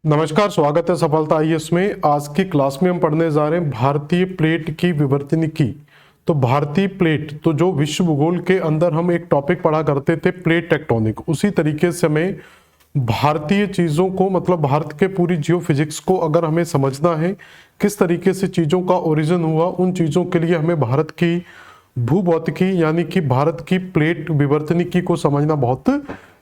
नमस्कार, स्वागत है सफलता आईएएस में। आज की क्लास में हम पढ़ने जा रहे हैं भारतीय प्लेट की विवर्तनिकी। तो भारतीय प्लेट, तो जो विश्व भूगोल के अंदर हम एक टॉपिक पढ़ा करते थे प्लेट टेक्टोनिक, उसी तरीके से हमें भारतीय चीज़ों को, मतलब भारत के पूरी जियोफिजिक्स को अगर हमें समझना है, किस तरीके से चीज़ों का ओरिजिन हुआ, उन चीज़ों के लिए हमें भारत की भूभौतिकी यानी कि भारत की प्लेट विवर्तनिकी को समझना बहुत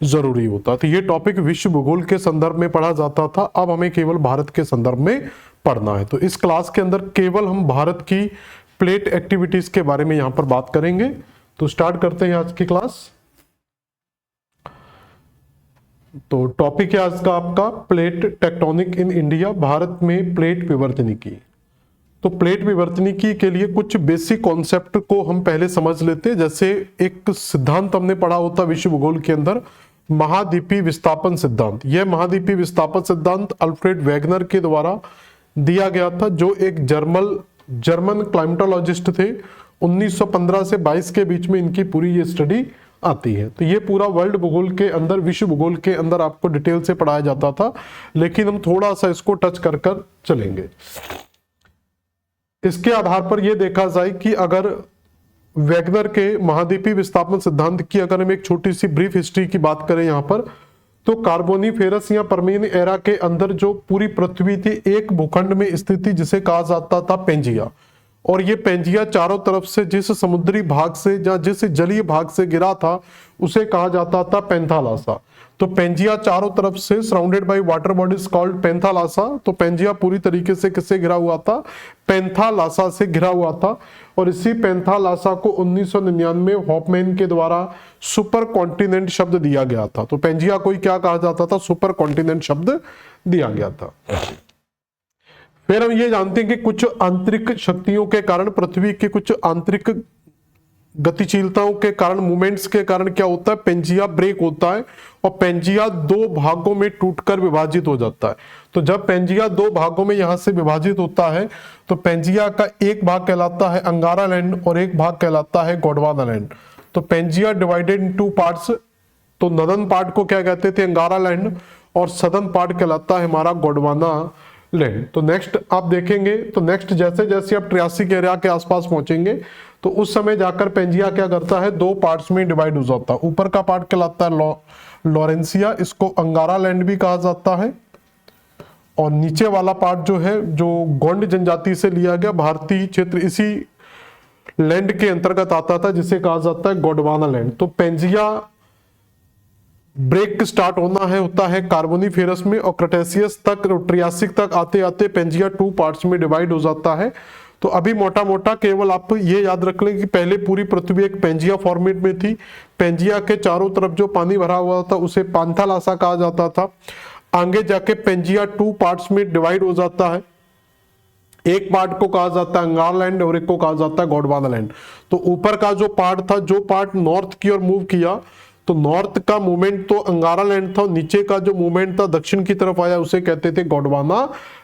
जरूरी होता। तो ये टॉपिक विश्व भूगोल के संदर्भ में पढ़ा जाता था, अब हमें केवल भारत के संदर्भ में पढ़ना है। तो इस क्लास के अंदर केवल हम भारत की प्लेट एक्टिविटीज के बारे में यहां पर बात करेंगे। तो स्टार्ट करते हैं आज की क्लास। तो टॉपिक है आज का आपका plate tectonic in India, Bharat में प्लेट विवर्तनिकी। तो प्लेट विवर्तनिकी के लिए कुछ बेसिक कॉन्सेप्ट को हम पहले समझ लेते हैं। जैसे एक सिद्धांत हमने पढ़ा होता विश्व भूगोल के अंदर, महाद्वीपीय विस्थापन सिद्धांत। यह महाद्वीपीय विस्थापन सिद्धांत अल्फ्रेड वेगनर के द्वारा दिया गया था, जो एक जर्मन क्लाइमेटोलॉजिस्ट थे। 1915 से 22 के बीच में इनकी पूरी ये स्टडी आती है। तो ये पूरा वर्ल्ड भूगोल के अंदर, विश्व भूगोल के अंदर आपको डिटेल से पढ़ाया जाता था, लेकिन हम थोड़ा सा इसको टच कर चलेंगे। इसके आधार पर यह देखा जाए कि अगर वेगनर के महाद्वीपीय विस्थापन सिद्धांत की अगर हम एक छोटी सी ब्रीफ हिस्ट्री की बात करें यहां पर, तो कार्बोनीफेरस या परमियन एरा के अंदर जो पूरी पृथ्वी थी, एक भूखंड में स्थित थी जिसे कहा जाता था पेंजिया। और ये पेंजिया चारों तरफ से जिस समुद्री भाग से या जिस जलीय भाग से गिरा था उसे कहा जाता था पेंथालासा। तो पेंजिया चारों तरफ से surrounded by water bodies called Panthalassa. तो पेंजिया पूरी तरीके से किससे घिरा हुआ था? पेंथालासा से घिरा हुआ था। और इसी पेंथालासा को 1999 हॉफमैन के द्वारा सुपर कॉन्टिनेंट शब्द दिया गया था। तो पेंजिया को क्या कहा जाता था? सुपर कॉन्टिनेंट शब्द दिया गया था। फिर हम ये जानते हैं कि कुछ आंतरिक शक्तियों के कारण, पृथ्वी के कुछ आंतरिक गतिशीलताओं के कारण, मूवमेंट्स के कारण क्या होता है? पेंजिया ब्रेक होता है और पेंजिया दो भागों में टूटकर विभाजित हो जाता है। तो जब पेंजिया दो भागों में यहां से विभाजित होता है तो पेंजिया का एक भाग कहलाता है अंगारा लैंड और एक भाग कहलाता है गोंडवाना लैंड। तो Pangaea divided in two parts. तो नदन पार्ट को क्या कहते थे? अंगारा लैंड, और सदन पार्ट कहलाता है हमारा गोंडवाना लैंड। तो नेक्स्ट आप देखेंगे, तो नेक्स्ट जैसे जैसे आप ट्रियासिक एरिया के आसपास पहुंचेंगे तो उस समय जाकर पेंजिया क्या करता है? दो पार्ट्स में डिवाइड हो जाता है। ऊपर का पार्ट कहलाता है लॉरेंसिया, इसको अंगारा लैंड भी कहा जाता है, और नीचे वाला पार्ट जो है, जो गोंड जनजाति से लिया गया भारतीय क्षेत्र, इसी लैंड के अंतर्गत आता था, जिसे कहा जाता है गोंडवाना लैंड। तो पेंजिया ब्रेक स्टार्ट होता है कार्बोनीफेरस में, और क्रेटेशियस तक, ट्रियासिक तक आते आते पेंजिया टू पार्ट्स में डिवाइड हो जाता है। तो अभी मोटा मोटा केवल आप ये याद रख लें कि पहले पूरी पृथ्वी एक पेंजिया फॉर्मेट में थी। पेंजिया के चारों तरफ जो पानी भरा हुआ था उसे पेंथालासा कहा जाता था। आगे जाके पेंजिया टू पार्ट्स में डिवाइड हो जाता है। एक पार्ट को कहा जाता है अंगार लैंड और एक को कहा जाता है गोंडवाना लैंड। तो ऊपर का जो पार्ट था, जो पार्ट नॉर्थ की ओर मूव किया, तो नॉर्थ का मूवमेंट तो अंगारा लैंड था, नीचे का जो मूवमेंट था दक्षिण की तरफ आया उसे कहते थे गोंडवाना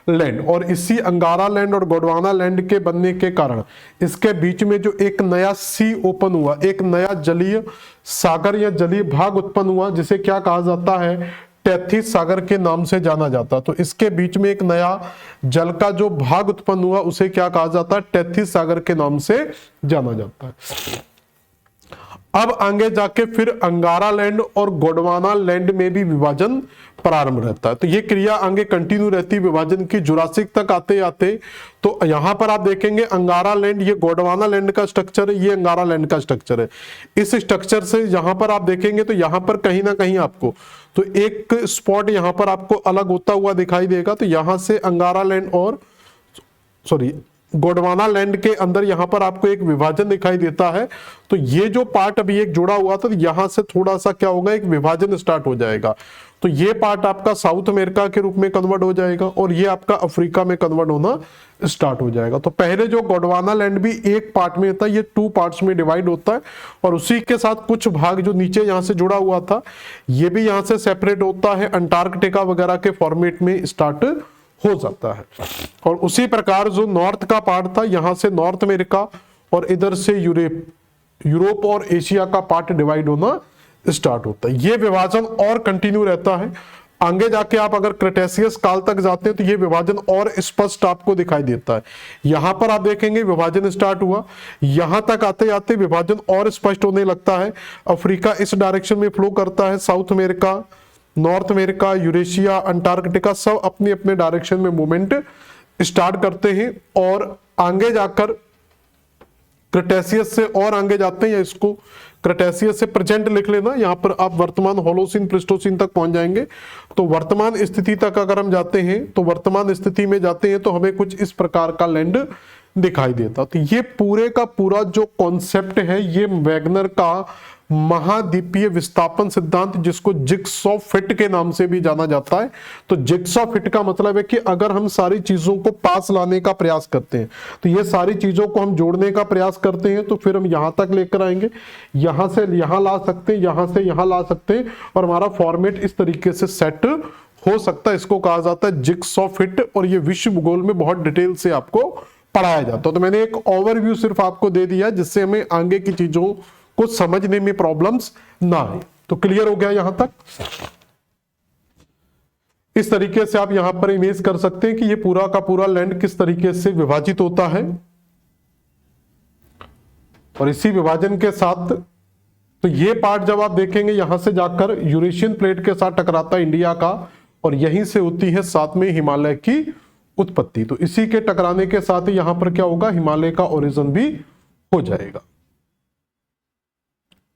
लैंड। और इसी अंगारा लैंड और गोंडवाना लैंड के बनने के कारण इसके बीच में जो एक नया सी ओपन हुआ, एक नया जलीय सागर या जलीय भाग उत्पन्न हुआ, जिसे क्या कहा जाता है? टेथिस सागर के नाम से जाना जाता। तो इसके बीच में एक नया जल का जो भाग उत्पन्न हुआ उसे क्या कहा जाता है? टेथिस सागर के नाम से जाना जाता है। अब आगे जाके फिर अंगारा लैंड और गोंडवाना लैंड में भी विभाजन प्रारंभ रहता है। तो ये क्रिया आगे कंटिन्यू रहती है विभाजन की। जुरासिक तक आते आते तो यहां पर आप देखेंगे अंगारा लैंड, ये गोंडवाना लैंड का स्ट्रक्चर है, ये अंगारा लैंड का स्ट्रक्चर है। इस स्ट्रक्चर से यहां पर आप देखेंगे तो यहां पर कहीं ना कहीं आपको तो एक स्पॉट यहां पर आपको अलग होता हुआ दिखाई देगा। तो यहां से अंगारा लैंड और गोंडवाना लैंड के अंदर यहां पर आपको एक विभाजन दिखाई देता है। तो ये जो पार्ट अभी एक जुड़ा हुआ था, तो यहां से थोड़ा सा क्या होगा? एक विभाजन स्टार्ट हो जाएगा। तो ये पार्ट आपका साउथ अमेरिका के रूप में कन्वर्ट हो जाएगा और ये आपका अफ्रीका में कन्वर्ट होना स्टार्ट हो जाएगा। तो पहले जो गोंडवाना लैंड भी एक पार्ट में था, ये टू पार्ट्स में डिवाइड होता है, और उसी के साथ कुछ भाग जो नीचे यहां से जुड़ा हुआ था ये भी यहां से सेपरेट होता है, अंटार्कटिका वगैरह के फॉर्मेट में स्टार्ट हो जाता है। और उसी प्रकार जो नॉर्थ का पार्ट था, यहां से नॉर्थ अमेरिका और इधर से यूरोप और एशिया का पार्ट डिवाइड होना स्टार्ट होता है। ये विभाजन और कंटिन्यू रहता है। आगे जाके आप अगर क्रेटेशियस काल तक जाते हैं तो ये विभाजन और स्पष्ट आपको दिखाई देता है। यहां पर आप देखेंगे विभाजन स्टार्ट हुआ, यहां तक आते आते विभाजन और स्पष्ट होने लगता है। अफ्रीका इस डायरेक्शन में फ्लो करता है, south America, north America, Eurasia, Antarctica सब अपने अपने डायरेक्शन में मूवमेंट स्टार्ट करते हैं और आगे जाकर क्रेटेशियस से और आगे जाते हैं, या इसको क्रेटेशियस से प्रेजेंट लिख लेना, यहां पर आप वर्तमान होलोसीन प्लिस्टोसीन तक पहुंच जाएंगे। तो वर्तमान स्थिति तक अगर हम जाते हैं तो वर्तमान स्थिति में जाते हैं तो हमें कुछ इस प्रकार का लैंड दिखाई देता। तो ये पूरे का पूरा जो कॉन्सेप्ट है ये वैगनर का महाद्वीपीय विस्थापन सिद्धांत, जिसको जिगसॉ फिट के नाम से भी जाना जाता है। तो जिगसॉ फिट का मतलब है कि अगर हम सारी चीजों को पास लाने का प्रयास करते हैं तो ये सारी चीजों को हम जोड़ने का प्रयास करते हैं तो फिर हम यहां तक लेकर आएंगे, यहां से यहां ला सकते हैं, यहां से यहां ला सकते हैं और हमारा फॉर्मेट इस तरीके से सेट हो सकता है। इसको कहा जाता है जिगसॉ फिट और ये विश्व भूगोल में बहुत डिटेल से आपको पढ़ाया जाता है। तो मैंने एक ओवरव्यू सिर्फ आपको दे दिया जिससे हमें आगे की चीजों को समझने में प्रॉब्लम्स ना आए। तो क्लियर हो गया यहां तक। इस तरीके से आप यहां पर इमेज कर सकते हैं कि ये पूरा का पूरा लैंड किस तरीके से विभाजित होता है और इसी विभाजन के साथ तो ये पार्ट जब आप देखेंगे यहां से जाकर यूरेशियन प्लेट के साथ टकराता है इंडिया का और यहीं से होती है साथ में हिमालय की उत्पत्ति। तो इसी के टकराने के साथ ही यहां पर क्या होगा, हिमालय का ओरिजिन भी हो जाएगा।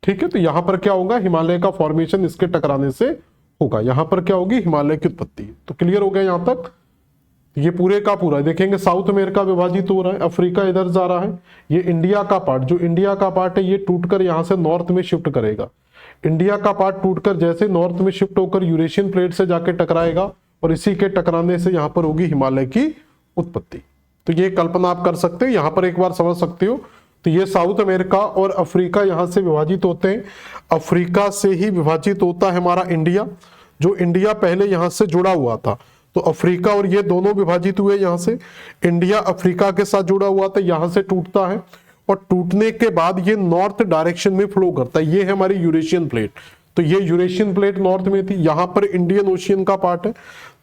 ठीक है, तो यहां पर क्या होगा, हिमालय का फॉर्मेशन इसके टकराने से होगा। यहां पर क्या होगी, हिमालय की उत्पत्ति। तो क्लियर हो गया यहां तक। ये पूरे का पूरा देखेंगे, साउथ अमेरिका विभाजित हो रहा है, अफ्रीका इधर जा रहा है, ये इंडिया का पार्ट, जो इंडिया का पार्ट है ये टूटकर यहां से नॉर्थ में शिफ्ट करेगा। इंडिया का पार्ट टूटकर जैसे नॉर्थ में शिफ्ट होकर यूरेशियन प्लेट से जाके टकराएगा और इसी के टकराने से यहां पर होगी हिमालय की उत्पत्ति। तो ये कल्पना आप कर सकते हो, यहां पर एक बार समझ सकते हो। तो ये साउथ अमेरिका और अफ्रीका यहां से विभाजित होते हैं। अफ्रीका से ही विभाजित होता है हमारा इंडिया, जो इंडिया पहले यहां से जुड़ा हुआ था। तो अफ्रीका और ये दोनों विभाजित हुए यहां से। इंडिया अफ्रीका के साथ जुड़ा हुआ था, यहां से टूटता है और टूटने के बाद ये नॉर्थ डायरेक्शन में फ्लो करता है। ये है हमारी यूरेशियन प्लेट। तो ये यूरेशियन प्लेट नॉर्थ में थी, यहां पर इंडियन ओशियन का पार्ट है।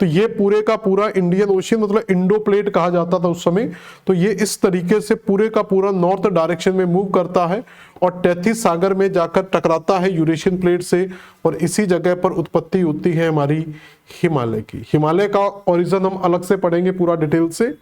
तो ये पूरे का पूरा इंडियन ओशियन मतलब इंडो प्लेट कहा जाता था उस समय। तो ये इस तरीके से पूरे का पूरा नॉर्थ डायरेक्शन में मूव करता है और तैथिस सागर में जाकर टकराता है यूरेशियन प्लेट से और इसी जगह पर उत्पत्ति होती है हमारी हिमालय की। हिमालय का ओरिजिन हम अलग से पढ़ेंगे पूरा डिटेल से।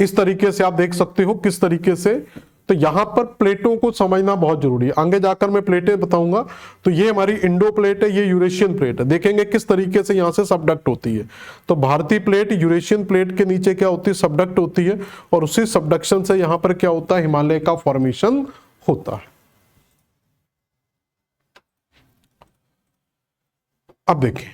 इस तरीके से आप देख सकते हो किस तरीके से। तो यहां पर प्लेटों को समझना बहुत जरूरी है, आगे जाकर मैं प्लेटें बताऊंगा। तो ये हमारी इंडो प्लेट है, ये यूरेशियन प्लेट है। देखेंगे किस तरीके से यहां से सबडक्ट होती है। तो भारतीय प्लेट यूरेशियन प्लेट के नीचे क्या होती है, सबडक्ट होती है और उसी सबडक्शन से यहां पर क्या होता है, हिमालय का फॉर्मेशन होता है। अब देखिए,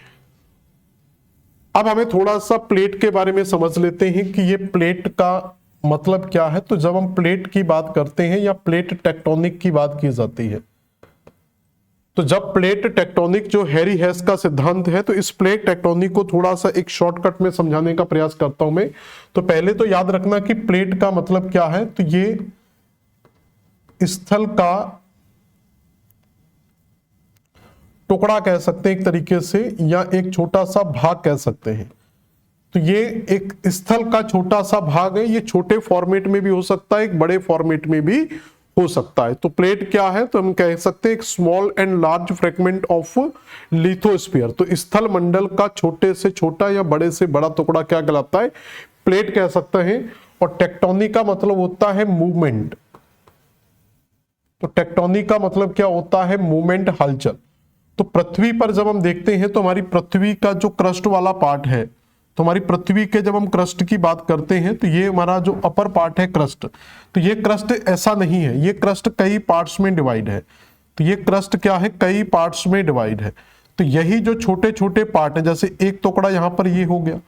अब हमें थोड़ा सा प्लेट के बारे में समझ लेते हैं कि ये प्लेट का मतलब क्या है। तो जब हम प्लेट की बात करते हैं या प्लेट टेक्टोनिक की बात की जाती है, तो जब प्लेट टेक्टोनिक जो हैरी हेस का सिद्धांत है, तो इस प्लेट टेक्टोनिक को थोड़ा सा एक शॉर्टकट में समझाने का प्रयास करता हूं मैं। तो पहले तो याद रखना कि प्लेट का मतलब क्या है। तो ये स्थल का टुकड़ा कह सकते हैं एक तरीके से, या एक छोटा सा भाग कह सकते हैं। तो ये एक स्थल का छोटा सा भाग है। ये छोटे फॉर्मेट में भी हो सकता है, एक बड़े फॉर्मेट में भी हो सकता है। तो प्लेट क्या है, तो हम कह सकते हैं एक small and large fragment of lithosphere. तो स्थल मंडल का छोटे से छोटा या बड़े से बड़ा टुकड़ा क्या कहलाता है, प्लेट कह सकते हैं। और टेक्टोनिक का मतलब होता है मूवमेंट। तो टेक्टोनिक का मतलब क्या होता है, मूवमेंट, हलचल। तो पृथ्वी पर जब हम देखते हैं तो हमारी पृथ्वी का जो क्रस्ट वाला पार्ट है, तो हमारी पृथ्वी के जब हम क्रस्ट की बात करते हैं तो ये हमारा जो अपर पार्ट है क्रस्ट, तो ये क्रस्ट ऐसा नहीं है, ये क्रस्ट कई पार्ट्स में डिवाइड है। तो ये क्रस्ट क्या है, कई पार्ट्स में डिवाइड है। तो यही जो छोटे छोटे पार्ट है, जैसे एक टुकड़ा यहां पर ये हो गया,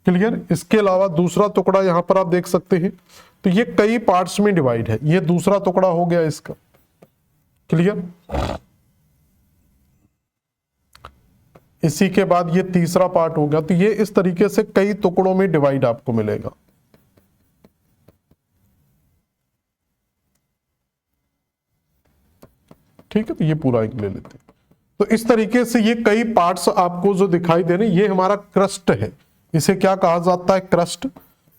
क्लियर। इसके अलावा दूसरा टुकड़ा यहां पर आप देख सकते हैं, तो ये कई पार्ट्स में डिवाइड है। ये दूसरा टुकड़ा हो गया इसका, क्लियर। इसी के बाद ये तीसरा पार्ट हो गया। तो ये इस तरीके से कई टुकड़ों में डिवाइड आपको मिलेगा। ठीक है, तो ये पूरा एक ले लेते हैं। तो इस तरीके से ये कई पार्ट्स आपको जो दिखाई दे रहे हैं, ये हमारा क्रस्ट है, इसे क्या कहा जाता है, क्रस्ट।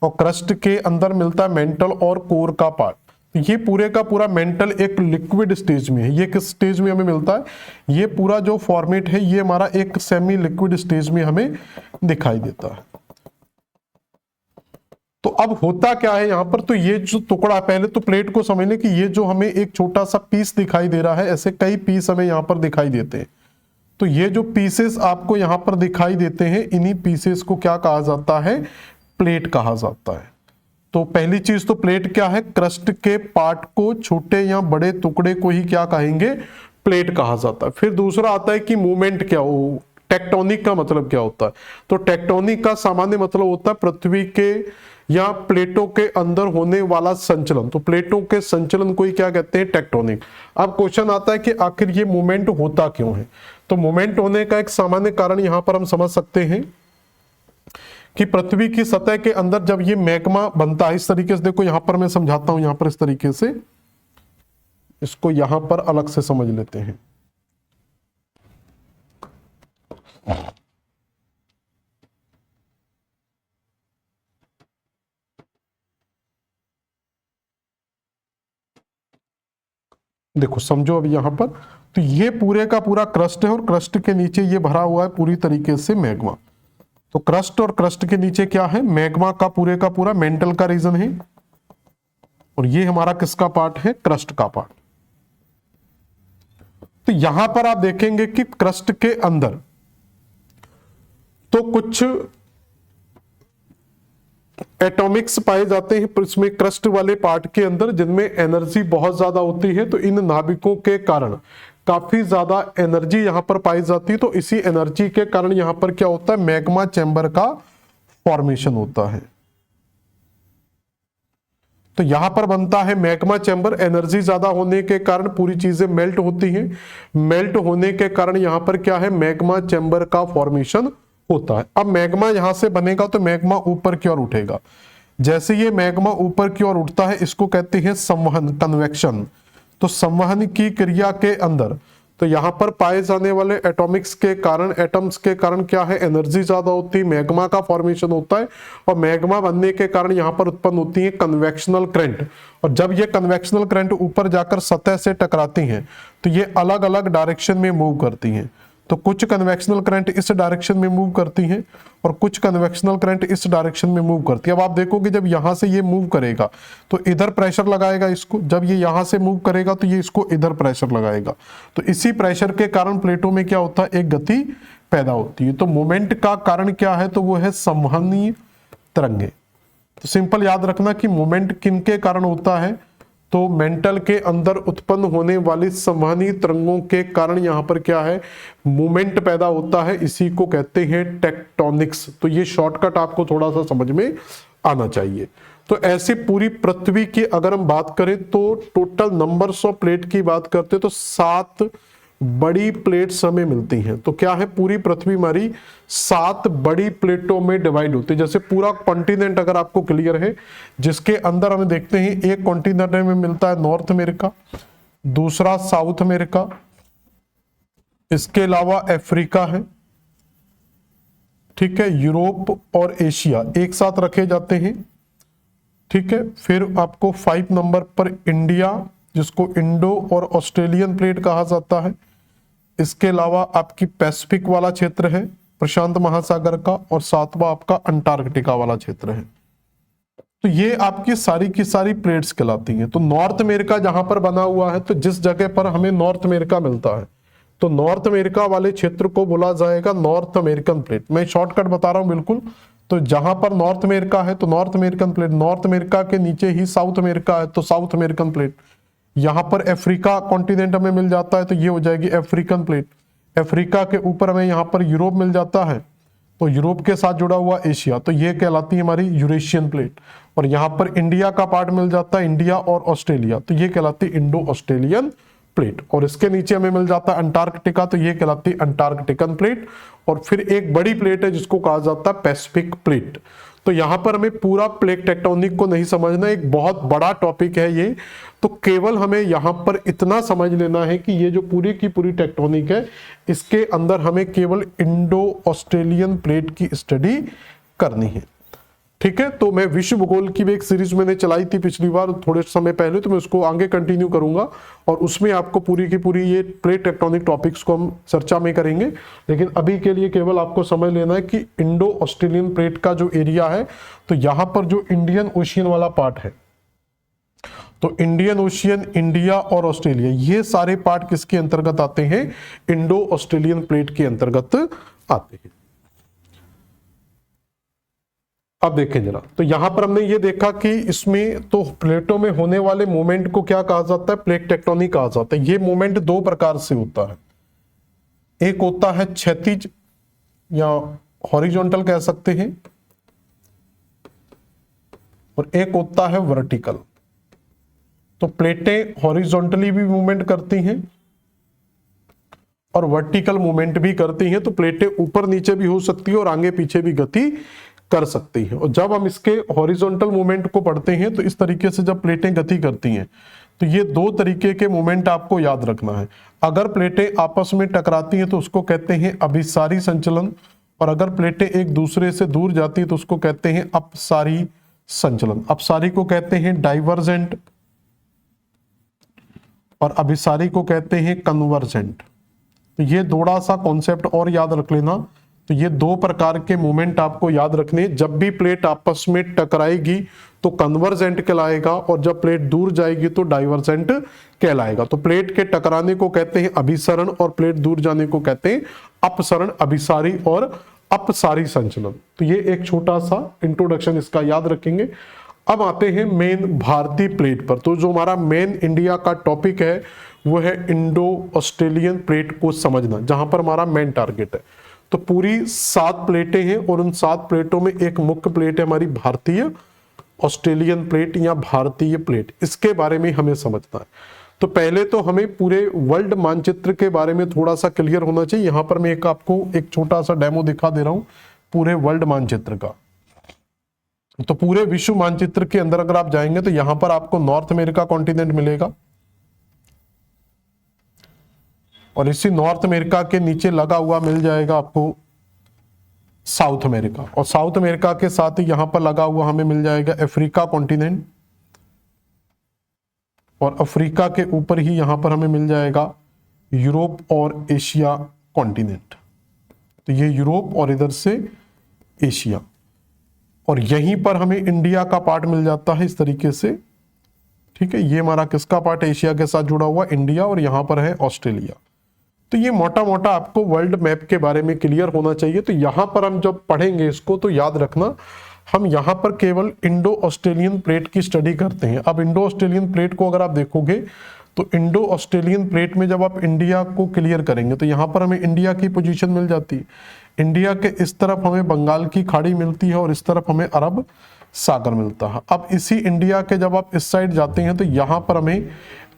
और क्रस्ट के अंदर मिलता है मेंटल और कोर का पार्ट। ये पूरे का पूरा मेंटल एक लिक्विड स्टेज में है। ये किस स्टेज में हमें मिलता है, ये पूरा जो फॉर्मेट है ये हमारा एक सेमी लिक्विड स्टेज में हमें दिखाई देता है। तो अब होता क्या है यहां पर, तो ये जो टुकड़ा, पहले तो प्लेट को समझ लें कि ये जो हमें एक छोटा सा पीस दिखाई दे रहा है, ऐसे कई पीस हमें यहां पर दिखाई देते हैं। तो ये जो पीसेस आपको यहां पर दिखाई देते हैं, इन्हीं पीसेस को क्या कहा जाता है, प्लेट कहा जाता है। तो पहली चीज तो प्लेट क्या है, क्रस्ट के पार्ट को, छोटे या बड़े टुकड़े को ही क्या कहेंगे, प्लेट कहा जाता है। फिर दूसरा आता है कि मूवमेंट क्या हो, टेक्टोनिक का मतलब क्या होता है। तो टेक्टोनिक का सामान्य मतलब होता है पृथ्वी के या प्लेटों के अंदर होने वाला संचलन। तो प्लेटों के संचलन को ही क्या कहते हैं, टेक्टोनिक। अब क्वेश्चन आता है कि आखिर ये मूवमेंट होता क्यों है। तो मूवमेंट होने का एक सामान्य कारण यहां पर हम समझ सकते हैं कि पृथ्वी की सतह के अंदर जब ये मैग्मा बनता है, इस तरीके से देखो, यहां पर मैं समझाता हूं, यहां पर इस तरीके से, इसको यहां पर अलग से समझ लेते हैं। देखो समझो अब यहां पर, तो ये पूरे का पूरा क्रस्ट है और क्रस्ट के नीचे ये भरा हुआ है पूरी तरीके से मैग्मा। तो क्रस्ट और क्रस्ट के नीचे क्या है, मैग्मा का पूरे का पूरा मेंटल का रीजन है, और ये हमारा किसका पार्ट है, क्रस्ट का पार्ट। तो यहां पर आप देखेंगे कि क्रस्ट के अंदर तो कुछ एटॉमिक्स पाए जाते हैं इसमें क्रस्ट वाले पार्ट के अंदर, जिनमें एनर्जी बहुत ज्यादा होती है। तो इन नाभिकों के कारण काफी ज्यादा एनर्जी यहां पर पाई जाती है। तो इसी एनर्जी के कारण यहां पर क्या होता है, मैग्मा चैम्बर का फॉर्मेशन होता है। तो यहां पर बनता है मैग्मा चैम्बर। एनर्जी ज्यादा होने के कारण पूरी चीजें मेल्ट होती हैं। मेल्ट होने के कारण यहां पर क्या है, मैग्मा चैम्बर का फॉर्मेशन होता है। अब मैग्मा यहां से बनेगा तो मैग्मा ऊपर की ओर उठेगा। जैसे ये मैग्मा ऊपर की ओर उठता है, इसको कहते हैं संवहन, कन्वेक्शन। तो संवहन की क्रिया के अंदर तो यहां पर पाए जाने वाले एटॉमिक्स के कारण, एटम्स के कारण क्या है, एनर्जी ज्यादा होती है, मैग्मा का फॉर्मेशन होता है। और मैग्मा बनने के कारण यहां पर उत्पन्न होती है कन्वेक्शनल करंट। और जब ये कन्वेक्शनल करंट ऊपर जाकर सतह से टकराती हैं तो ये अलग अलग डायरेक्शन में मूव करती हैं। तो कुछ कन्वेक्शनल करंट इस डायरेक्शन में मूव करती हैं और कुछ कन्वेक्शनल करंट इस डायरेक्शन में मूव करती है। अब आप देखोगे जब यहां से ये मूव करेगा तो इधर प्रेशर लगाएगा इसको, जब ये यहां से मूव करेगा तो ये इसको इधर प्रेशर लगाएगा। तो इसी प्रेशर के कारण प्लेटों में क्या होता है, एक गति पैदा होती है। तो मोमेंट का कारण क्या है, तो वो है संवहनीय तरंगे। तो सिंपल याद रखना कि मोमेंट किन के कारण होता है, तो मेंटल के अंदर उत्पन्न होने वाली संवहनी तरंगों के कारण यहां पर क्या है, मूवमेंट पैदा होता है। इसी को कहते हैं टेक्टोनिक्स। तो ये शॉर्टकट आपको थोड़ा सा समझ में आना चाहिए। तो ऐसे पूरी पृथ्वी की अगर हम बात करें तो टोटल नंबर्स ऑफ प्लेट की बात करते हैं तो 7 बड़ी प्लेट्स हमें मिलती हैं। तो क्या है, पूरी पृथ्वी हमारी 7 बड़ी प्लेटों में डिवाइड होती है। जैसे पूरा कॉन्टिनेंट अगर आपको क्लियर है, जिसके अंदर हमें देखते हैं एक कॉन्टिनेंट में मिलता है नॉर्थ अमेरिका, दूसरा साउथ अमेरिका, इसके अलावा अफ्रीका है, ठीक है, यूरोप और एशिया एक साथ रखे जाते हैं, ठीक है। फिर आपको 5 नंबर पर इंडिया, जिसको इंडो और ऑस्ट्रेलियन प्लेट कहा जाता है। इसके अलावा आपकी पैसिफिक वाला क्षेत्र है प्रशांत महासागर का, और 7वां आपका अंटार्कटिका वाला क्षेत्र है। तो ये आपकी सारी की सारी प्लेट्स कहलाती हैं। तो नॉर्थ अमेरिका जहां पर बना हुआ है, तो जिस जगह पर हमें नॉर्थ अमेरिका मिलता है तो नॉर्थ अमेरिका वाले क्षेत्र को बोला जाएगा नॉर्थ अमेरिकन प्लेट। मैं शॉर्टकट बता रहा हूं बिल्कुल। तो जहां पर नॉर्थ अमेरिका है तो north American plate, north America के नीचे ही साउथ अमेरिका है तो साउथ अमेरिकन प्लेट। यहां पर अफ्रीका कॉन्टिनेंट हमें मिल जाता है तो ये हो जाएगी अफ्रीकन प्लेट। अफ्रीका के ऊपर हमें यहां पर यूरोप मिल जाता है तो यूरोप के साथ जुड़ा हुआ एशिया, तो ये कहलाती है हमारी यूरेशियन प्लेट। और यहां पर इंडिया का पार्ट मिल जाता है, इंडिया और ऑस्ट्रेलिया, तो ये कहलाती है इंडो ऑस्ट्रेलियन प्लेट, और इसके नीचे हमें मिल जाता है अंटार्कटिका, तो ये कहलाती है अंटार्कटिकन प्लेट। और फिर एक बड़ी प्लेट है जिसको कहा जाता है पैसिफिक प्लेट। तो यहां पर हमें पूरा प्लेट टेक्टोनिक को नहीं समझना, एक बहुत बड़ा टॉपिक है ये, तो केवल हमें यहां पर इतना समझ लेना है कि ये जो पूरी की पूरी टेक्टोनिक है, इसके अंदर हमें केवल इंडो ऑस्ट्रेलियन प्लेट की स्टडी करनी है। ठीक है, तो मैं विश्व भूगोल की भी एक सीरीज मैंने चलाई थी पिछली बार थोड़े समय पहले, तो मैं उसको आगे कंटिन्यू करूंगा और उसमें आपको पूरी की पूरी ये प्लेट टेक्टोनिक टॉपिक्स को हम चर्चा में करेंगे। लेकिन अभी के लिए केवल आपको समझ लेना है कि इंडो ऑस्ट्रेलियन प्लेट का जो एरिया है, तो यहां पर जो इंडियन ओशियन वाला पार्ट है, तो इंडियन ओशियन, इंडिया और ऑस्ट्रेलिया, ये सारे पार्ट किसके अंतर्गत आते हैं? इंडो ऑस्ट्रेलियन प्लेट के अंतर्गत आते हैं। अब देखें जरा, तो यहां पर हमने ये देखा कि इसमें तो प्लेटों में होने वाले मूवमेंट को क्या कहा जाता है? प्लेट टेक्टोनिक कहा जाता है। ये मूवमेंट दो प्रकार से होता है, एक होता है क्षैतिज या हॉरिजॉन्टल कह सकते हैं, और एक होता है वर्टिकल। तो प्लेटें हॉरिजॉन्टली भी मूवमेंट करती हैं और वर्टिकल मूवमेंट भी करती हैं, तो प्लेटें ऊपर नीचे भी हो सकती है और आगे पीछे भी गति कर सकती है। और जब हम इसके हॉरिजॉन्टल मूवमेंट को पढ़ते हैं, तो इस तरीके से जब प्लेटें गति करती हैं, तो ये दो तरीके के मूवमेंट आपको याद रखना है। अगर प्लेटें आपस में टकराती हैं तो उसको कहते हैं अभिसारी संचलन, और अगर प्लेटें एक दूसरे से दूर जाती है तो उसको कहते हैं अपसारी संचलन। अपसारी को कहते हैं डाइवर्जेंट और अभिसारी को कहते हैं कन्वर्जेंट। तो ये थोड़ा सा कॉन्सेप्ट और याद रख लेना। तो ये दो प्रकार के मूवमेंट आपको याद रखने, जब भी प्लेट आपस में टकराएगी तो कन्वर्जेंट कहलाएगा, और जब प्लेट दूर जाएगी तो डाइवर्जेंट कहलाएगा। तो प्लेट के टकराने को कहते हैं अभिसरण और प्लेट दूर जाने को कहते हैं अपसरण, अभिसारी और अपसारी संचलन। तो ये एक छोटा सा इंट्रोडक्शन इसका याद रखेंगे। अब आते हैं मेन भारतीय प्लेट पर। तो जो हमारा मेन इंडिया का टॉपिक है वो है इंडो ऑस्ट्रेलियन प्लेट को समझना, जहां पर हमारा मेन टारगेट है। तो पूरी 7 प्लेटें हैं और उन 7 प्लेटों में एक मुख्य प्लेट है हमारी भारतीय ऑस्ट्रेलियन प्लेट या भारतीय प्लेट। इसके बारे में हमें समझना है। तो पहले तो हमें पूरे वर्ल्ड मानचित्र के बारे में थोड़ा सा क्लियर होना चाहिए। यहां पर मैं आपको एक छोटा सा डेमो दिखा दे रहा हूं पूरे वर्ल्ड मानचित्र का। तो पूरे विश्व मानचित्र के अंदर अगर आप जाएंगे तो यहां पर आपको नॉर्थ अमेरिका कॉन्टिनेंट मिलेगा, और इसी नॉर्थ अमेरिका के नीचे लगा हुआ मिल जाएगा आपको साउथ अमेरिका, और साउथ अमेरिका के साथ ही यहां पर लगा हुआ हमें मिल जाएगा अफ्रीका कॉन्टिनेंट, और अफ्रीका के ऊपर ही यहां पर हमें मिल जाएगा यूरोप और एशिया कॉन्टिनेंट। तो ये यूरोप और इधर से एशिया, और यहीं पर हमें इंडिया का पार्ट मिल जाता है इस तरीके से। ठीक है, ये हमारा किसका पार्ट है? एशिया के साथ जुड़ा हुआ इंडिया, और यहां पर है ऑस्ट्रेलिया। तो ये मोटा मोटा आपको वर्ल्ड मैप के बारे में क्लियर होना चाहिए। तो यहां पर हम जब पढ़ेंगे इसको तो याद रखना, हम यहां पर केवल इंडो ऑस्ट्रेलियन प्लेट की स्टडी करते हैं। अब इंडो ऑस्ट्रेलियन प्लेट को अगर आप देखोगे तो इंडो ऑस्ट्रेलियन प्लेट में जब आप इंडिया को क्लियर करेंगे तो यहां पर हमें इंडिया की पोजीशन मिल जाती है। इंडिया के इस तरफ हमें बंगाल की खाड़ी मिलती है और इस तरफ हमें अरब सागर मिलता है। अब इसी इंडिया के जब आप इस साइड जाते हैं तो यहां पर हमें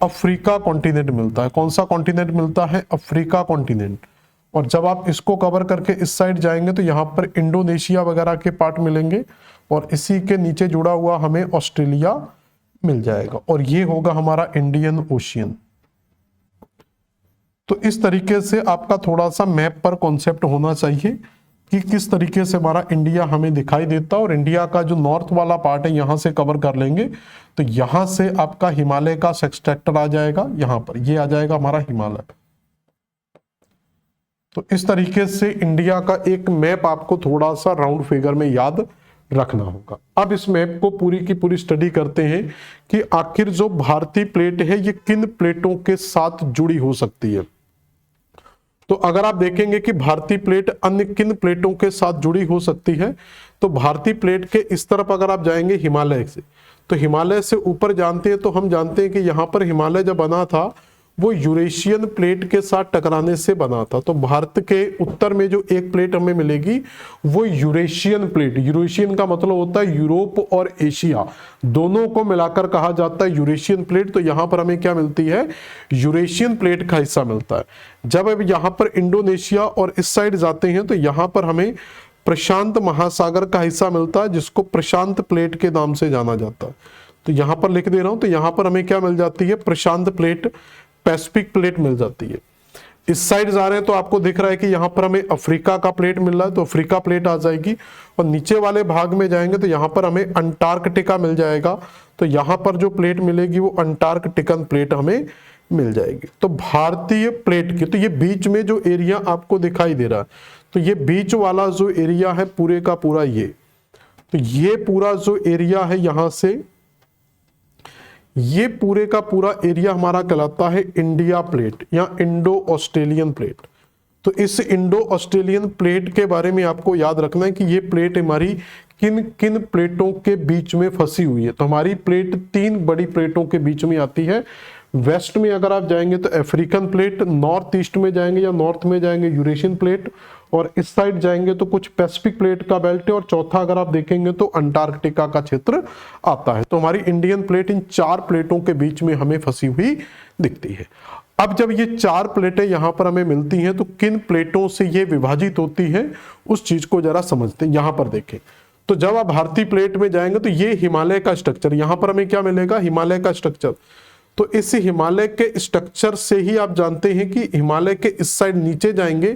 अफ्रीका कॉन्टिनेंट मिलता है। कौन सा कॉन्टिनेंट मिलता है? Africa continent. और जब आप इसको कवर करके इस साइड जाएंगे तो यहाँ पर इंडोनेशिया वगैरह के पार्ट मिलेंगे, और इसी के नीचे जुड़ा हुआ हमें ऑस्ट्रेलिया मिल जाएगा, और ये होगा हमारा इंडियन ओशियन। तो इस तरीके से आपका थोड़ा सा मैप पर कॉन्सेप्ट होना चाहिए कि किस तरीके से हमारा इंडिया हमें दिखाई देता है। और इंडिया का जो नॉर्थ वाला पार्ट है यहां से कवर कर लेंगे तो यहां से आपका हिमालय का सेक्सटेक्टर आ जाएगा, यहां पर ये आ जाएगा हमारा हिमालय। तो इस तरीके से इंडिया का एक मैप आपको थोड़ा सा राउंड फिगर में याद रखना होगा। अब इस मैप को पूरी की पूरी स्टडी करते हैं कि आखिर जो भारतीय प्लेट है ये किन प्लेटों के साथ जुड़ी हो सकती है। तो अगर आप देखेंगे कि भारतीय प्लेट अन्य किन प्लेटों के साथ जुड़ी हो सकती है, तो भारतीय प्लेट के इस तरफ अगर आप जाएंगे हिमालय से, तो हिमालय से ऊपर जानते हैं तो हम जानते हैं कि यहाँ पर हिमालय जब बना था वो यूरेशियन प्लेट के साथ टकराने से बना था। तो भारत के उत्तर में जो एक प्लेट हमें मिलेगी वो यूरेशियन प्लेट, यूरेशियन का मतलब होता है यूरोप और एशिया, दोनों को मिलाकर कहा जाता है यूरेशियन प्लेट। तो यहां पर हमें क्या मिलती है, यूरेशियन प्लेट का हिस्सा मिलता है। जब अब यहां पर इंडोनेशिया और इस साइड जाते हैं तो यहां पर हमें प्रशांत महासागर का हिस्सा मिलता है, जिसको प्रशांत प्लेट के नाम से जाना जाता है। तो यहां पर लिख दे रहा हूं, तो यहां पर हमें क्या मिल जाती है, प्रशांत प्लेट, पैसिफिक प्लेट मिल जाती है। इस साइड जा रहे हैं तो आपको दिख रहा है कि यहां पर हमें अफ्रीका का प्लेट मिल रहा है, तो अफ्रीका प्लेट आ जाएगी। और नीचे वाले भाग में जाएंगे तो यहां पर हमें अंटार्कटिका मिल जाएगा। तो यहां पर जो प्लेट मिलेगी वो अंटार्कटिकन प्लेट हमें मिल जाएगी। तो भारतीय प्लेट की, तो ये बीच में जो एरिया आपको दिखाई दे रहा है, तो ये बीच वाला जो एरिया है पूरे का पूरा तो ये पूरा जो एरिया है यहां से ये पूरे का पूरा एरिया हमारा कहलाता है इंडिया प्लेट या इंडो ऑस्ट्रेलियन प्लेट। तो इस इंडो ऑस्ट्रेलियन प्लेट के बारे में आपको याद रखना है कि ये प्लेट हमारी किन किन प्लेटों के बीच में फंसी हुई है। तो हमारी प्लेट 3 बड़ी प्लेटों के बीच में आती है। वेस्ट में अगर आप जाएंगे तो अफ्रीकन प्लेट, नॉर्थ ईस्ट में जाएंगे या नॉर्थ में जाएंगे यूरेशियन प्लेट, और इस साइड जाएंगे तो कुछ पैसिफिक प्लेट का बेल्ट है, और चौथा अगर आप देखेंगे तो अंटार्कटिका का क्षेत्र आता है। तो हमारी इंडियन प्लेट इन 4 प्लेटों के बीच में हमें फंसी हुई दिखती है। अब जब ये 4 प्लेटें यहां पर हमें मिलती हैं तो किन प्लेटों से ये विभाजित होती है उस चीज को जरा समझते हैं। यहां पर देखें तो जब आप भारतीय प्लेट में जाएंगे तो ये हिमालय का स्ट्रक्चर, यहां पर हमें क्या मिलेगा, हिमालय का स्ट्रक्चर। तो इस हिमालय के स्ट्रक्चर से ही आप जानते हैं कि हिमालय के इस साइड नीचे जाएंगे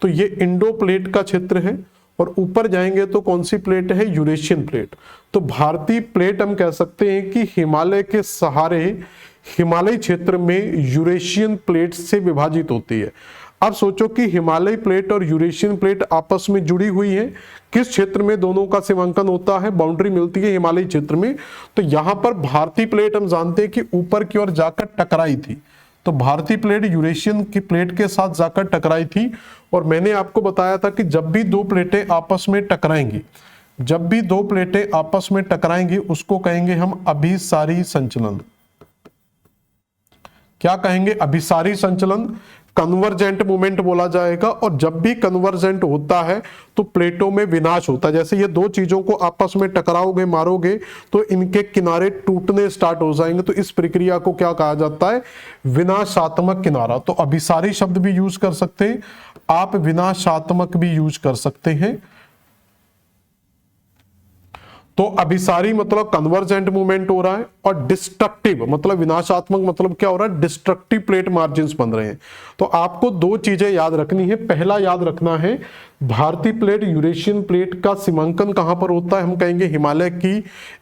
तो ये इंडो प्लेट का क्षेत्र है, और ऊपर जाएंगे तो कौन सी प्लेट है, यूरेशियन प्लेट। तो भारतीय प्लेट हम कह सकते हैं कि हिमालय के सहारे हिमालय क्षेत्र में यूरेशियन प्लेट से विभाजित होती है। अब सोचो कि हिमालय प्लेट और यूरेशियन प्लेट आपस में जुड़ी हुई है, किस क्षेत्र में दोनों का सीमांकन होता है, बाउंड्री मिलती है हिमालय क्षेत्र में। तो यहां पर भारतीय प्लेट हम जानते हैं कि ऊपर की ओर जाकर टकराई थी। तो भारतीय प्लेट यूरेशियन की प्लेट के साथ जाकर टकराई थी, और मैंने आपको बताया था कि जब भी 2 प्लेटें आपस में टकराएंगी, जब भी 2 प्लेटें आपस में टकराएंगी उसको कहेंगे हम अभिसारी संचलन। क्या कहेंगे, अभिसारी संचलन, कन्वर्जेंट मूवमेंट बोला जाएगा। और जब भी कन्वर्जेंट होता है तो प्लेटों में विनाश होता है। जैसे ये 2 चीजों को आपस में टकराओगे, मारोगे तो इनके किनारे टूटने स्टार्ट हो जाएंगे। तो इस प्रक्रिया को क्या कहा जाता है, विनाशात्मक किनारा। तो अभिसारी शब्द भी यूज कर सकते हैं आप, विनाशात्मक भी यूज कर सकते हैं। तो अभिसारी मतलब कन्वर्जेंट मूवमेंट हो रहा है, और डिस्ट्रक्टिव मतलब विनाशात्मक मतलब क्या हो रहा है, डिस्ट्रक्टिव प्लेट मार्जिन्स बन रहे हैं। तो आपको 2 चीजें याद रखनी है। पहला याद रखना है भारतीय प्लेट यूरेशियन प्लेट का सीमांकन कहां पर होता है, हम कहेंगे हिमालय की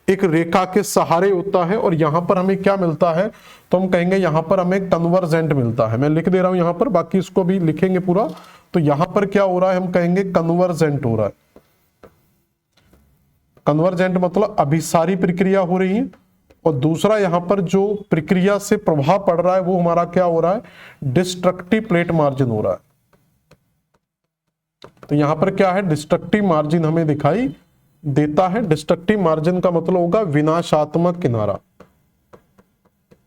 एक रेखा के सहारे होता है। और यहां पर हमें क्या मिलता है, तो हम कहेंगे यहां पर हमें कन्वर्जेंट मिलता है। मैं लिख दे रहा हूं यहां पर, बाकी इसको भी लिखेंगे पूरा। तो यहां पर क्या हो रहा है, हम कहेंगे कन्वर्जेंट हो रहा है। कन्वर्जेंट मतलब अभिसारी प्रक्रिया हो रही है। और दूसरा यहां पर जो प्रक्रिया से प्रभाव पड़ रहा है वो हमारा क्या हो रहा है, डिस्ट्रक्टिव प्लेट मार्जिन हो रहा है। तो यहां पर क्या है, डिस्ट्रक्टिव मार्जिन हमें दिखाई देता है। डिस्ट्रक्टिव मार्जिन का मतलब होगा विनाशात्मक किनारा।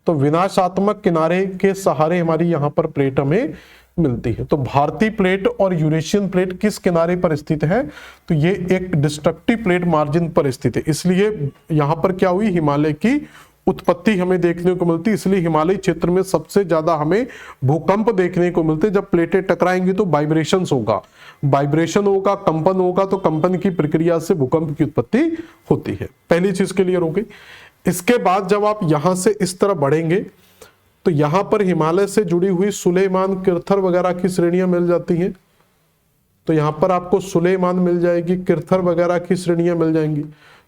तो विनाशात्मक किनारे के सहारे हमारी यहां पर प्लेट हमें मिलती है। तो भारतीय प्लेट और यूरेशियन प्लेट किस किनारे पर स्थित है, तो ये एक डिस्ट्रक्टिव प्लेट मार्जिन पर स्थित है। इसलिए यहां पर क्या हुई, हिमालय की उत्पत्ति हमें देखने को मिलती है। इसलिए हिमालय क्षेत्र में सबसे ज्यादा हमें भूकंप देखने को मिलते हैं। जब प्लेटें टकराएंगी तो वाइब्रेशंस होगा, वाइब्रेशन होगा, कंपन होगा, तो कंपन की प्रक्रिया से भूकंप की उत्पत्ति होती है। पहली चीज क्लियर हो गई। इसके बाद जब आप यहां से इस तरह बढ़ेंगे तो यहां पर हिमालय से जुड़ी हुई सुलेमान, किरथर वगैरह की श्रेणियां मिल जाती हैं। तो यहां पर आपको सुलेमान मिल जाएगी, किरथर वगैरह की श्रेणियां मिल जाएंगी।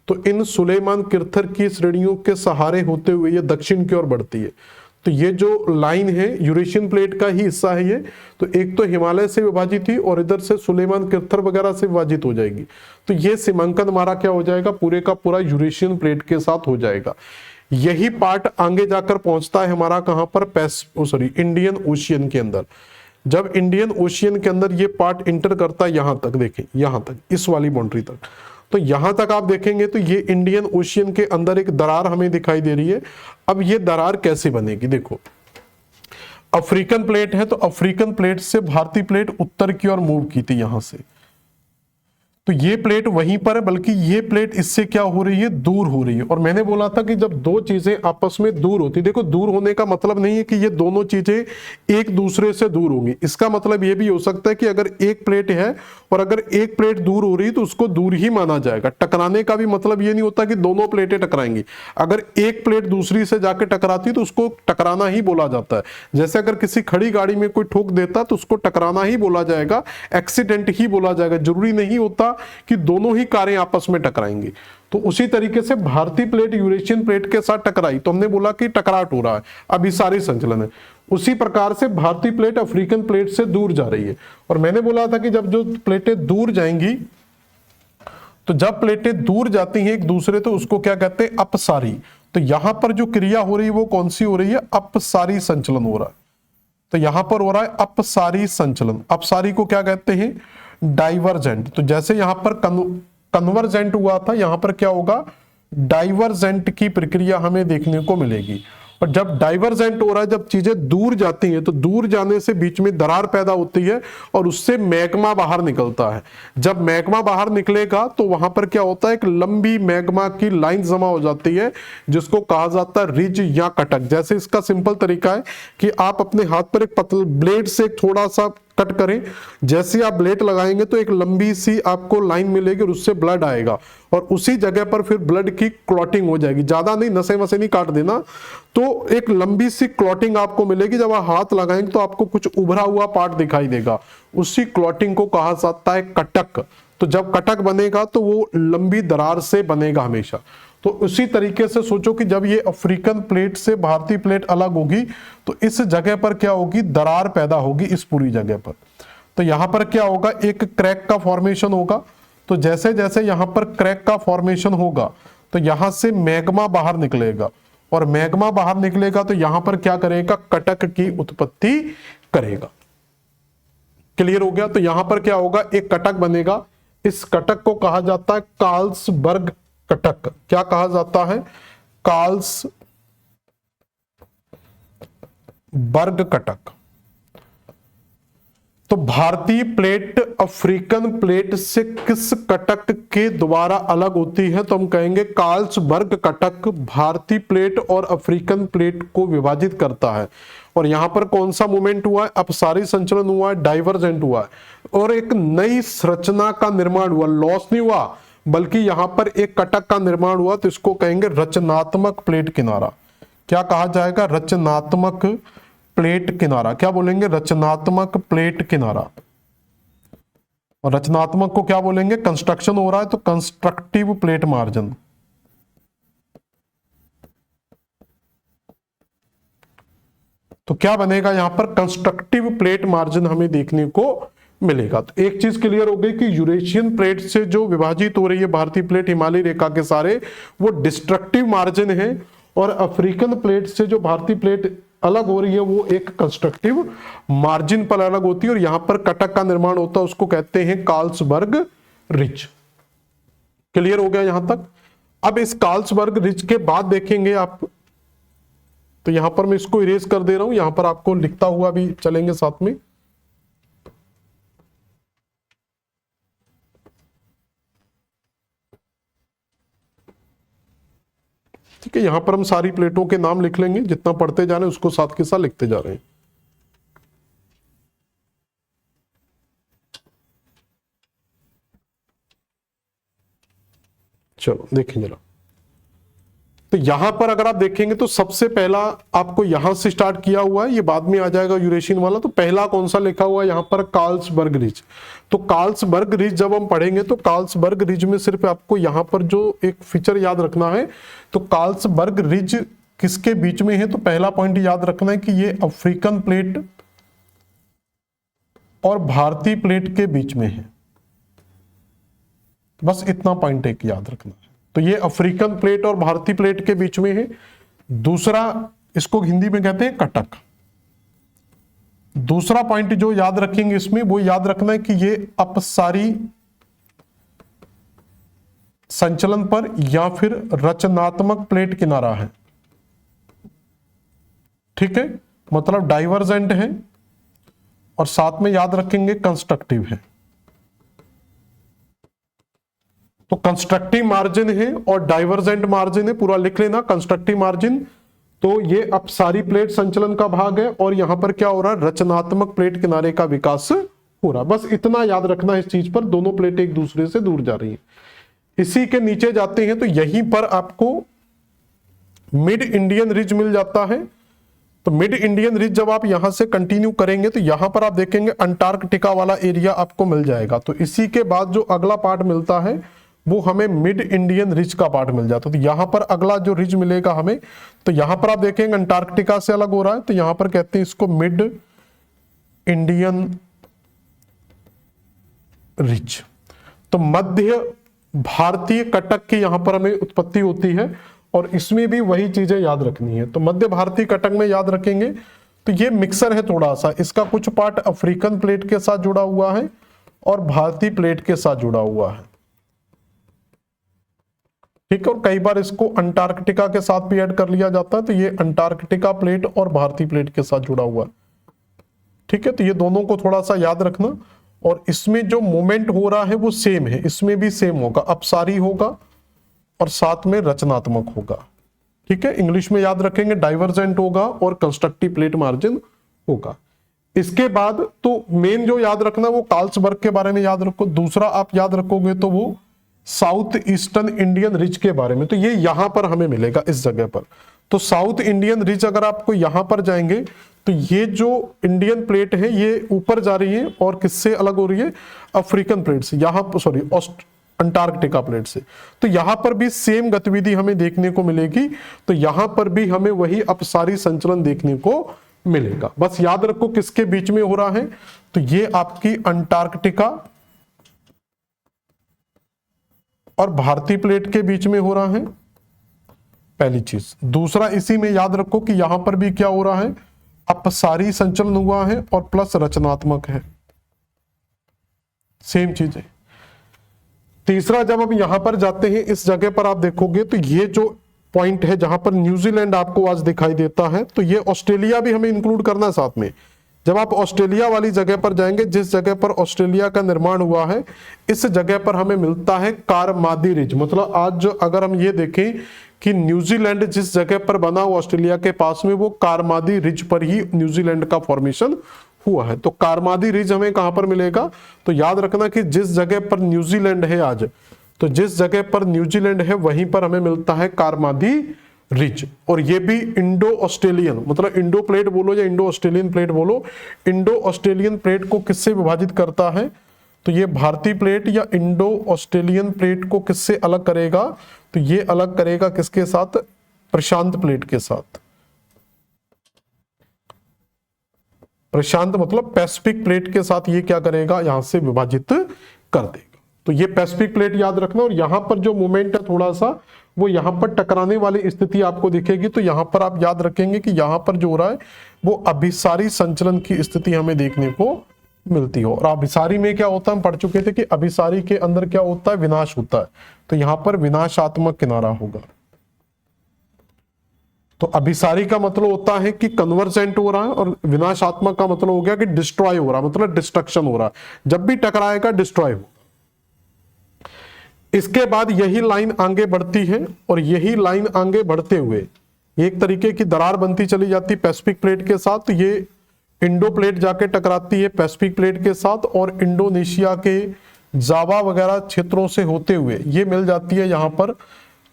तो इन सुलेमान किरथर की श्रेणियों के सहारे होते हुए ये दक्षिण की ओर बढ़ती है। तो ये जो लाइन है यूरेशियन प्लेट का ही हिस्सा है ये। तो एक तो हिमालय से विभाजित थी और इधर से सुलेमान किरथर वगैरह से विभाजित हो जाएगी। तो ये सीमांकन हमारा क्या हो जाएगा, पूरे का पूरा यूरेशियन प्लेट के साथ हो जाएगा। यही पार्ट आगे जाकर पहुंचता है हमारा कहां पर, इंडियन ओशियन के अंदर। जब इंडियन ओशियन के अंदर ये पार्ट इंटर करता है यहां तक, देखें यहां तक, इस वाली बाउंड्री तक, तो यहां तक आप देखेंगे तो ये इंडियन ओशियन के अंदर एक दरार हमें दिखाई दे रही है। अब ये दरार कैसे बनेगी, देखो अफ्रीकन प्लेट है, तो अफ्रीकन प्लेट से भारतीय प्लेट उत्तर की ओर मूव की थी यहां से, तो ये प्लेट वहीं पर है, बल्कि ये प्लेट इससे क्या हो रही है, दूर हो रही है। और मैंने बोला था कि जब दो चीजें आपस में दूर होती, देखो दूर होने का मतलब नहीं है कि ये दोनों चीजें एक दूसरे से दूर होंगी, इसका मतलब ये भी हो सकता है कि अगर एक प्लेट है और अगर एक प्लेट दूर हो रही है तो उसको दूर ही माना जाएगा। टकराने का भी मतलब ये नहीं होता कि दोनों प्लेटें टकराएंगी, अगर एक प्लेट दूसरी से जाके टकराती तो उसको टकराना ही बोला जाता है। जैसे अगर किसी खड़ी गाड़ी में कोई ठोक देता तो उसको टकराना ही बोला जाएगा, एक्सीडेंट ही बोला जाएगा, जरूरी नहीं होता कि दोनों ही कारें आपस में टकराएंगी। तो उसी तरीके से भारतीय प्लेट यूरेशियन प्लेट के साथ टकराई तो हमने बोला कि टकराट हो रहा है, अभी सारी संचलन है। उसी प्रकार से भारतीय प्लेट अफ्रीकन प्लेट से दूर जा रही है, और मैंने बोला था कि जब जो प्लेटें दूर जाएंगी, तो जब प्लेटें दूर जाती हैं एक दूसरे तो उसको क्या कहते हैं, अपसारी। तो यहां पर जो क्रिया हो रही है वो कौन सी हो रही है, अपसारी संचलन हो रहा है। तो यहां पर हो रहा है अपसारी संचलन। अपसारी को क्या कहते हैं, डाइवर्जेंट। तो जैसे यहां पर कन्वर्जेंट हुआ था, यहां पर क्या होगा, डाइवर्जेंट की प्रक्रिया हमें देखने को मिलेगी। और जब डाइवर्जेंट हो रहा है, जब चीजें दूर जाती हैं तो दूर जाने से बीच में दरार पैदा होती है और उससे मैग्मा बाहर निकलता है। जब मैग्मा बाहर निकलेगा तो वहां पर क्या होता है, एक लंबी मैग्मा की लाइन जमा हो जाती है जिसको कहा जाता है रिज या कटक। जैसे इसका सिंपल तरीका है कि आप अपने हाथ पर एक पतला ब्लेड से थोड़ा सा कट करें, जैसे आप ब्लेड लगाएंगे तो एक लंबी सी आपको लाइन मिलेगी और उससे ब्लड आएगा और उसी जगह पर फिर ब्लड की क्लॉटिंग हो जाएगी। ज्यादा नहीं, नसें वसें नहीं काट देना, तो एक लंबी सी क्लॉटिंग आपको मिलेगी। जब आप हाथ लगाएंगे तो आपको कुछ उभरा हुआ पार्ट दिखाई देगा, उसी क्लॉटिंग को कहा जाता है कटक। तो जब कटक बनेगा तो वो लंबी दरार से बनेगा हमेशा। तो उसी तरीके से सोचो कि जब ये अफ्रीकन प्लेट से भारतीय प्लेट अलग होगी तो इस जगह पर क्या होगी, दरार पैदा होगी इस पूरी जगह पर। तो यहां पर क्या होगा, एक क्रैक का फॉर्मेशन होगा। तो जैसे जैसे यहां पर क्रैक का फॉर्मेशन होगा तो यहां से मैग्मा बाहर निकलेगा, और मैग्मा बाहर निकलेगा तो यहां पर क्या करेगा, कटक की उत्पत्ति करेगा। क्लियर हो गया। तो यहां पर क्या होगा, एक कटक बनेगा। इस कटक को कहा जाता है कार्ल्सबर्ग कटक। क्या कहा जाता है, कार्ल्सबर्ग कटक। तो भारतीय प्लेट अफ्रीकन प्लेट से किस कटक के द्वारा अलग होती है, तो हम कहेंगे कार्ल्सबर्ग कटक भारतीय प्लेट और अफ्रीकन प्लेट को विभाजित करता है। और यहां पर कौन सा मूवमेंट हुआ है, अपसारी संचलन हुआ है, डाइवर्जेंट हुआ है, और एक नई संरचना का निर्माण हुआ। लॉस नहीं हुआ, बल्कि यहां पर एक कटक का निर्माण हुआ। तो इसको कहेंगे रचनात्मक प्लेट किनारा। क्या कहा जाएगा, रचनात्मक प्लेट किनारा। क्या बोलेंगे, रचनात्मक प्लेट किनारा। और रचनात्मक को क्या बोलेंगे, कंस्ट्रक्शन हो रहा है तो कंस्ट्रक्टिव प्लेट मार्जिन। तो क्या बनेगा यहां पर, कंस्ट्रक्टिव प्लेट मार्जिन हमें देखने को मिलेगा। तो एक चीज क्लियर हो गई कि यूरेशियन प्लेट से जो विभाजित हो रही है भारतीय प्लेट हिमालय रेखा के सारे, वो डिस्ट्रक्टिव मार्जिन है, और अफ्रीकन प्लेट से जो भारतीय प्लेट अलग हो रही है वो एक कंस्ट्रक्टिव मार्जिन पर अलग होती है। और यहां पर कटक का निर्माण होता है, उसको कहते हैं कार्ल्सबर्ग रिज। क्लियर हो गया यहां तक। अब इस कार्ल्सबर्ग रिज के बाद देखेंगे आप, तो यहां पर मैं इसको इरेज कर दे रहा हूं, यहां पर आपको लिखता हुआ भी चलेंगे साथ में। ठीक है, यहां पर हम सारी प्लेटों के नाम लिख लेंगे, जितना पढ़ते जा रहे हैं उसको साथ के साथ लिखते जा रहे हैं। चलो देखें जरा। तो यहां पर अगर आप देखेंगे तो सबसे पहला आपको यहां से स्टार्ट किया हुआ है, ये बाद में आ जाएगा यूरेशियन वाला। तो पहला कौन सा लिखा हुआ है यहां पर, कार्ल्सबर्ग रिज। तो कार्ल्सबर्ग रिज जब हम पढ़ेंगे तो कार्ल्सबर्ग रिज में सिर्फ आपको यहां पर जो एक फीचर याद रखना है, तो कार्ल्सबर्ग रिज किसके बीच में है, तो पहला पॉइंट याद रखना है कि ये अफ्रीकन प्लेट और भारतीय प्लेट के बीच में है। बस इतना पॉइंट एक याद रखना है। तो ये अफ्रीकन प्लेट और भारतीय प्लेट के बीच में है। दूसरा, इसको हिंदी में कहते हैं कटक। दूसरा पॉइंट जो याद रखेंगे इसमें, वो याद रखना है कि ये अपसारी संचलन पर या फिर रचनात्मक प्लेट किनारा है। ठीक है, मतलब डाइवर्जेंट है, और साथ में याद रखेंगे कंस्ट्रक्टिव है। तो कंस्ट्रक्टिव मार्जिन है और डाइवर्जेंट मार्जिन है, पूरा लिख लेना। कंस्ट्रक्टिव मार्जिन तो ये अपसारी प्लेट संचलन का भाग है, और यहां पर क्या हो रहा है, रचनात्मक प्लेट किनारे का विकास हो रहा। बस इतना याद रखना इस चीज पर, दोनों प्लेट एक दूसरे से दूर जा रही है। इसी के नीचे जाते हैं तो यहीं पर आपको मिड इंडियन रिज मिल जाता है। तो मिड इंडियन रिज जब आप यहां से कंटिन्यू करेंगे तो यहां पर आप देखेंगे अंटार्कटिका वाला एरिया आपको मिल जाएगा। तो इसी के बाद जो अगला पार्ट मिलता है वो हमें मिड इंडियन रिज का पार्ट मिल जाता है। तो यहां पर अगला जो रिज मिलेगा हमें, तो यहां पर आप देखेंगे अंटार्कटिका से अलग हो रहा है, तो यहां पर कहते हैं इसको मिड इंडियन रिज। तो मध्य भारतीय कटक की यहां पर हमें उत्पत्ति होती है, और इसमें भी वही चीजें याद रखनी है। तो मध्य भारतीय कटक में याद रखेंगे तो ये मिक्सर है थोड़ा सा, इसका कुछ पार्ट अफ्रीकन प्लेट के साथ जुड़ा हुआ है और भारतीय प्लेट के साथ जुड़ा हुआ है, ठीक है। और कई बार इसको अंटार्कटिका के साथ भी ऐड कर लिया जाता है, तो ये अंटार्कटिका प्लेट और भारतीय प्लेट के साथ जुड़ा हुआ है, ठीक है। तो ये दोनों को थोड़ा सा याद रखना। और इसमें जो मोमेंट हो रहा है वो सेम है, इसमें भी सेम होगा, अपसारी होगा और साथ में रचनात्मक होगा, ठीक है। इंग्लिश में याद रखेंगे डाइवर्जेंट होगा और कंस्ट्रक्टिव प्लेट मार्जिन होगा। इसके बाद तो मेन जो याद रखना वो कार्लसबर्ग के बारे में याद रखो। दूसरा आप याद रखोगे तो वो साउथ ईस्टर्न इंडियन रिज के बारे में, तो ये यहां पर हमें मिलेगा इस जगह पर। तो साउथ इंडियन रिज अगर आपको यहां पर जाएंगे तो ये जो इंडियन प्लेट है ये ऊपर जा रही है, और किससे अलग हो रही है, अफ्रीकन प्लेट से, यहां सॉरी अंटार्कटिका प्लेट से। तो यहां पर भी सेम गतिविधि हमें देखने को मिलेगी। तो यहां पर भी हमें वही अपसारी संचलन देखने को मिलेगा। बस याद रखो किसके बीच में हो रहा है, तो ये आपकी अंटार्कटिका और भारतीय प्लेट के बीच में हो रहा है, पहली चीज। दूसरा इसी में याद रखो कि यहां पर भी क्या हो रहा है, अपसारी संचलन हुआ है और प्लस रचनात्मक है, सेम चीज है। तीसरा जब हम यहां पर जाते हैं इस जगह पर आप देखोगे तो ये जो पॉइंट है जहां पर न्यूजीलैंड आपको आज दिखाई देता है, तो ये ऑस्ट्रेलिया भी हमें इंक्लूड करना है साथ में। जब आप ऑस्ट्रेलिया वाली जगह पर जाएंगे, जिस जगह पर ऑस्ट्रेलिया का निर्माण हुआ है, इस जगह पर हमें मिलता है कारमादी रिज। मतलब आज जो अगर हम ये देखें कि न्यूजीलैंड जिस जगह पर बना हुआ ऑस्ट्रेलिया के पास में, वो कारमादी रिज पर ही न्यूजीलैंड का फॉर्मेशन हुआ है। तो कारमादी रिज हमें कहां पर मिलेगा, तो याद रखना कि जिस जगह पर न्यूजीलैंड है आज, तो जिस जगह पर न्यूजीलैंड है वहीं पर हमें मिलता है कारमादी रिज। और ये भी इंडो ऑस्ट्रेलियन, मतलब इंडो प्लेट बोलो या इंडो ऑस्ट्रेलियन प्लेट बोलो, इंडो ऑस्ट्रेलियन प्लेट को किससे विभाजित करता है, तो ये भारतीय प्लेट या इंडो ऑस्ट्रेलियन प्लेट को किससे अलग करेगा, तो ये अलग करेगा किसके साथ, प्रशांत प्लेट के साथ। प्रशांत मतलब पैसिफिक प्लेट के साथ ये क्या करेगा, यहां से विभाजित कर देगा। तो ये पैसिफिक प्लेट याद रखना। और यहां पर जो मूवमेंट है थोड़ा सा वो यहां पर टकराने वाली स्थिति आपको दिखेगी, तो यहां पर आप याद रखेंगे कि यहां पर जो हो रहा है वो अभिसारी संचलन की स्थिति हमें देखने को मिलती हो। और अभिसारी में क्या होता है, हम पढ़ चुके थे कि अभिसारी के अंदर क्या होता है, विनाश होता है। तो यहां पर विनाशात्मक किनारा होगा। तो अभिसारी का मतलब होता है कि कन्वर्जेंट हो रहा है, और विनाशात्मक का मतलब हो गया कि डिस्ट्रॉय हो रहा है, मतलब डिस्ट्रक्शन हो रहा है। जब भी टकराएगा डिस्ट्रॉय हो। इसके बाद यही लाइन आगे बढ़ती है, और यही लाइन आगे बढ़ते हुए एक तरीके की दरार बनती चली जाती है पैसिफिक प्लेट के साथ। तो ये इंडो प्लेट जाके टकराती है पैसिफिक प्लेट के साथ, और इंडोनेशिया के जावा वगैरह क्षेत्रों से होते हुए ये मिल जाती है यहाँ पर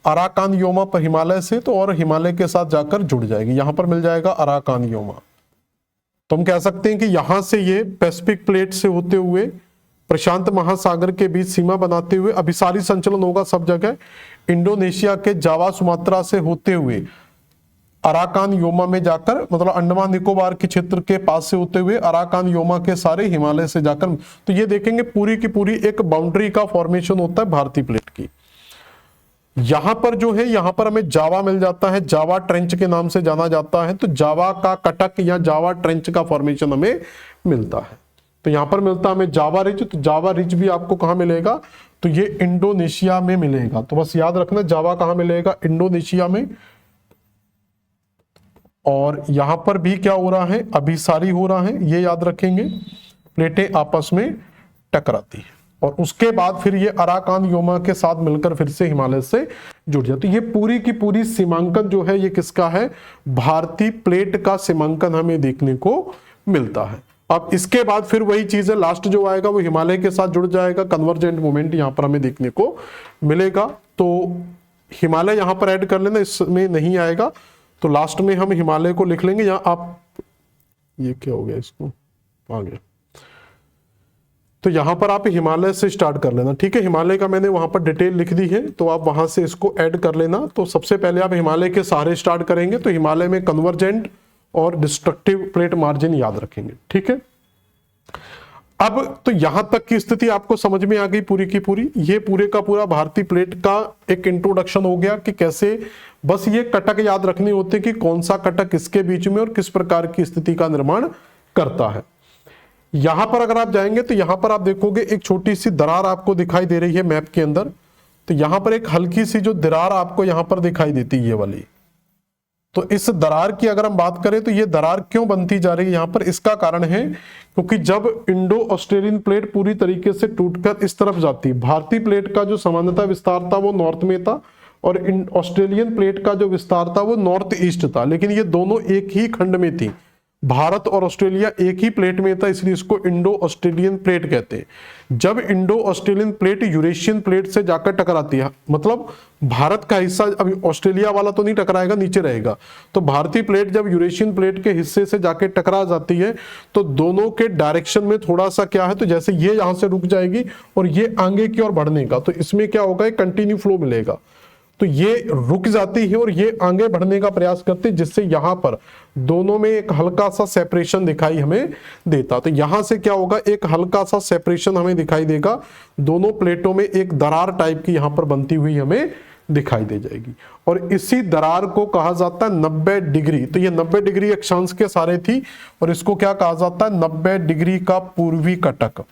अराकान योमा पर हिमालय से, तो और हिमालय के साथ जाकर जुड़ जाएगी। यहां पर मिल जाएगा अराकान योमा। तो हम कह सकते हैं कि यहां से ये पैसिफिक प्लेट से होते हुए प्रशांत महासागर के बीच सीमा बनाते हुए अभिसारी संचलन होगा सब जगह। इंडोनेशिया के जावा सुमात्रा से होते हुए अराकान योमा में जाकर, मतलब अंडमान निकोबार के क्षेत्र के पास से होते हुए अराकान योमा के सारे हिमालय से जाकर, तो ये देखेंगे पूरी की पूरी एक बाउंड्री का फॉर्मेशन होता है भारतीय प्लेट की। यहां पर जो है, यहां पर हमें जावा मिल जाता है, जावा ट्रेंच के नाम से जाना जाता है। तो जावा का कटक या जावा ट्रेंच का फॉर्मेशन हमें मिलता है। तो यहां पर मिलता है हमें जावा रिज। तो जावा रिज भी आपको कहां मिलेगा, तो ये इंडोनेशिया में मिलेगा। तो बस याद रखना जावा कहां मिलेगा, इंडोनेशिया में। और यहां पर भी क्या हो रहा है, अभिसारी हो रहा है, ये याद रखेंगे, प्लेटें आपस में टकराती है और उसके बाद फिर ये अराकान योमा के साथ मिलकर फिर से हिमालय से जुड़ जाती है। ये पूरी की पूरी सीमांकन जो है ये किसका है, भारतीय प्लेट का सीमांकन हमें देखने को मिलता है। अब इसके बाद फिर वही चीज है, लास्ट जो आएगा वो हिमालय के साथ जुड़ जाएगा, कन्वर्जेंट मूवमेंट यहां पर हमें देखने को मिलेगा। तो हिमालय यहां पर ऐड कर लेना, इसमें नहीं आएगा तो लास्ट में हम हिमालय को लिख लेंगे। यहां आप, ये क्या हो गया, इसको आ गया, तो यहां पर आप हिमालय से स्टार्ट कर लेना, ठीक है। हिमालय का मैंने वहां पर डिटेल लिख दी है तो आप वहां से इसको ऐड कर लेना। तो सबसे पहले आप हिमालय के सहारे स्टार्ट करेंगे, तो हिमालय में कन्वर्जेंट और डिस्ट्रक्टिव प्लेट मार्जिन याद रखेंगे, ठीक है। अब तो यहां तक की स्थिति आपको समझ में आ गई पूरी की पूरी। ये पूरे का पूरा भारतीय प्लेट का एक इंट्रोडक्शन हो गया कि कैसे, बस ये कटक याद रखने होते कि कौन सा कटक किसके बीच में और किस प्रकार की स्थिति का निर्माण करता है। यहां पर अगर आप जाएंगे तो यहां पर आप देखोगे एक छोटी सी दरार आपको दिखाई दे रही है मैप के अंदर। तो यहां पर एक हल्की सी जो दरार आपको यहां पर दिखाई देती है, ये वाली। तो इस दरार की अगर हम बात करें तो ये दरार क्यों बनती जा रही है यहां पर, इसका कारण है क्योंकि जब इंडो ऑस्ट्रेलियन प्लेट पूरी तरीके से टूटकर इस तरफ जाती, भारतीय प्लेट का जो सामान्यतः विस्तार था वो नॉर्थ में था और ऑस्ट्रेलियन प्लेट का जो विस्तार था वो नॉर्थ ईस्ट था, लेकिन ये दोनों एक ही खंड में थी। भारत और ऑस्ट्रेलिया एक ही प्लेट में था, इसलिए इसको इंडो ऑस्ट्रेलियन प्लेट कहते हैं। जब Indo Australian plate Eurasian plate से जाकर टकराती है, मतलब भारत का हिस्सा, अभी ऑस्ट्रेलिया वाला तो नहीं टकराएगा, नीचे रहेगा, तो भारतीय प्लेट जब यूरेशियन प्लेट के हिस्से से जाके टकरा जाती है तो दोनों के डायरेक्शन में थोड़ा सा क्या है, तो जैसे ये यहां से रुक जाएगी और ये आगे की ओर बढ़ने का, तो इसमें क्या होगा, एक कंटिन्यू फ्लो मिलेगा। तो ये रुक जाती है और ये आगे बढ़ने का प्रयास करती है, जिससे यहां पर दोनों में एक हल्का सा सेपरेशन दिखाई हमें देता। तो यहां से क्या होगा, एक हल्का सा सेपरेशन हमें दिखाई देगा, दोनों प्लेटों में एक दरार टाइप की यहां पर बनती हुई हमें दिखाई दे जाएगी और इसी दरार को कहा जाता है 90 डिग्री। तो ये 90 डिग्री अक्षांश के सारे थी और इसको क्या कहा जाता है, 90 डिग्री का पूर्वी कटक।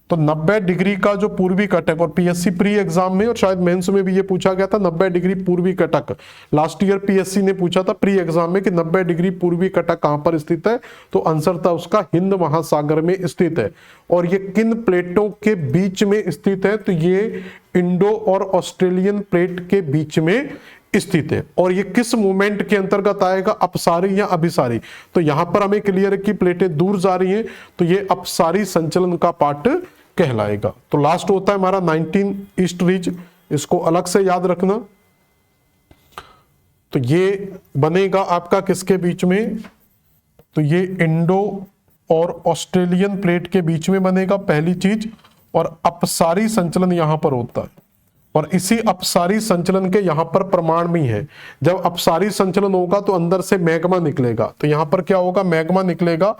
तो 90 डिग्री का जो पूर्वी कटक, और पीएससी प्री एग्जाम में और शायद मेंस में भी ये पूछा गया था 90 डिग्री पूर्वी कटक, लास्ट ईयर पीएससी ने पूछा था प्री एग्जाम में कि 90 डिग्री पूर्वी कटक कहां पर स्थित है, तो आंसर था उसका हिंद महासागर में स्थित है। और ये किन प्लेटों के बीच में स्थित है, तो ये इंडो और ऑस्ट्रेलियन प्लेट के बीच में स्थित है। और ये किस मूवमेंट के अंतर्गत आएगा, अपसारी या अभिसारी। तो यहां पर हमें क्लियर है कि प्लेटें दूर जा रही हैं तो ये अपसारी संचलन का पार्ट कहलाएगा। तो लास्ट होता है हमारा 19 ईस्ट रीज, इसको अलग से याद रखना। तो ये बनेगा आपका किसके बीच में, तो ये इंडो और ऑस्ट्रेलियन प्लेट के बीच में बनेगा पहली चीज, और अपसारी संचलन यहां पर होता है और इसी अपसारी संचलन के यहां पर प्रमाण भी है। जब अपसारी संचलन होगा तो अंदर से मैग्मा निकलेगा, तो यहां पर क्या होगा, मैग्मा निकलेगा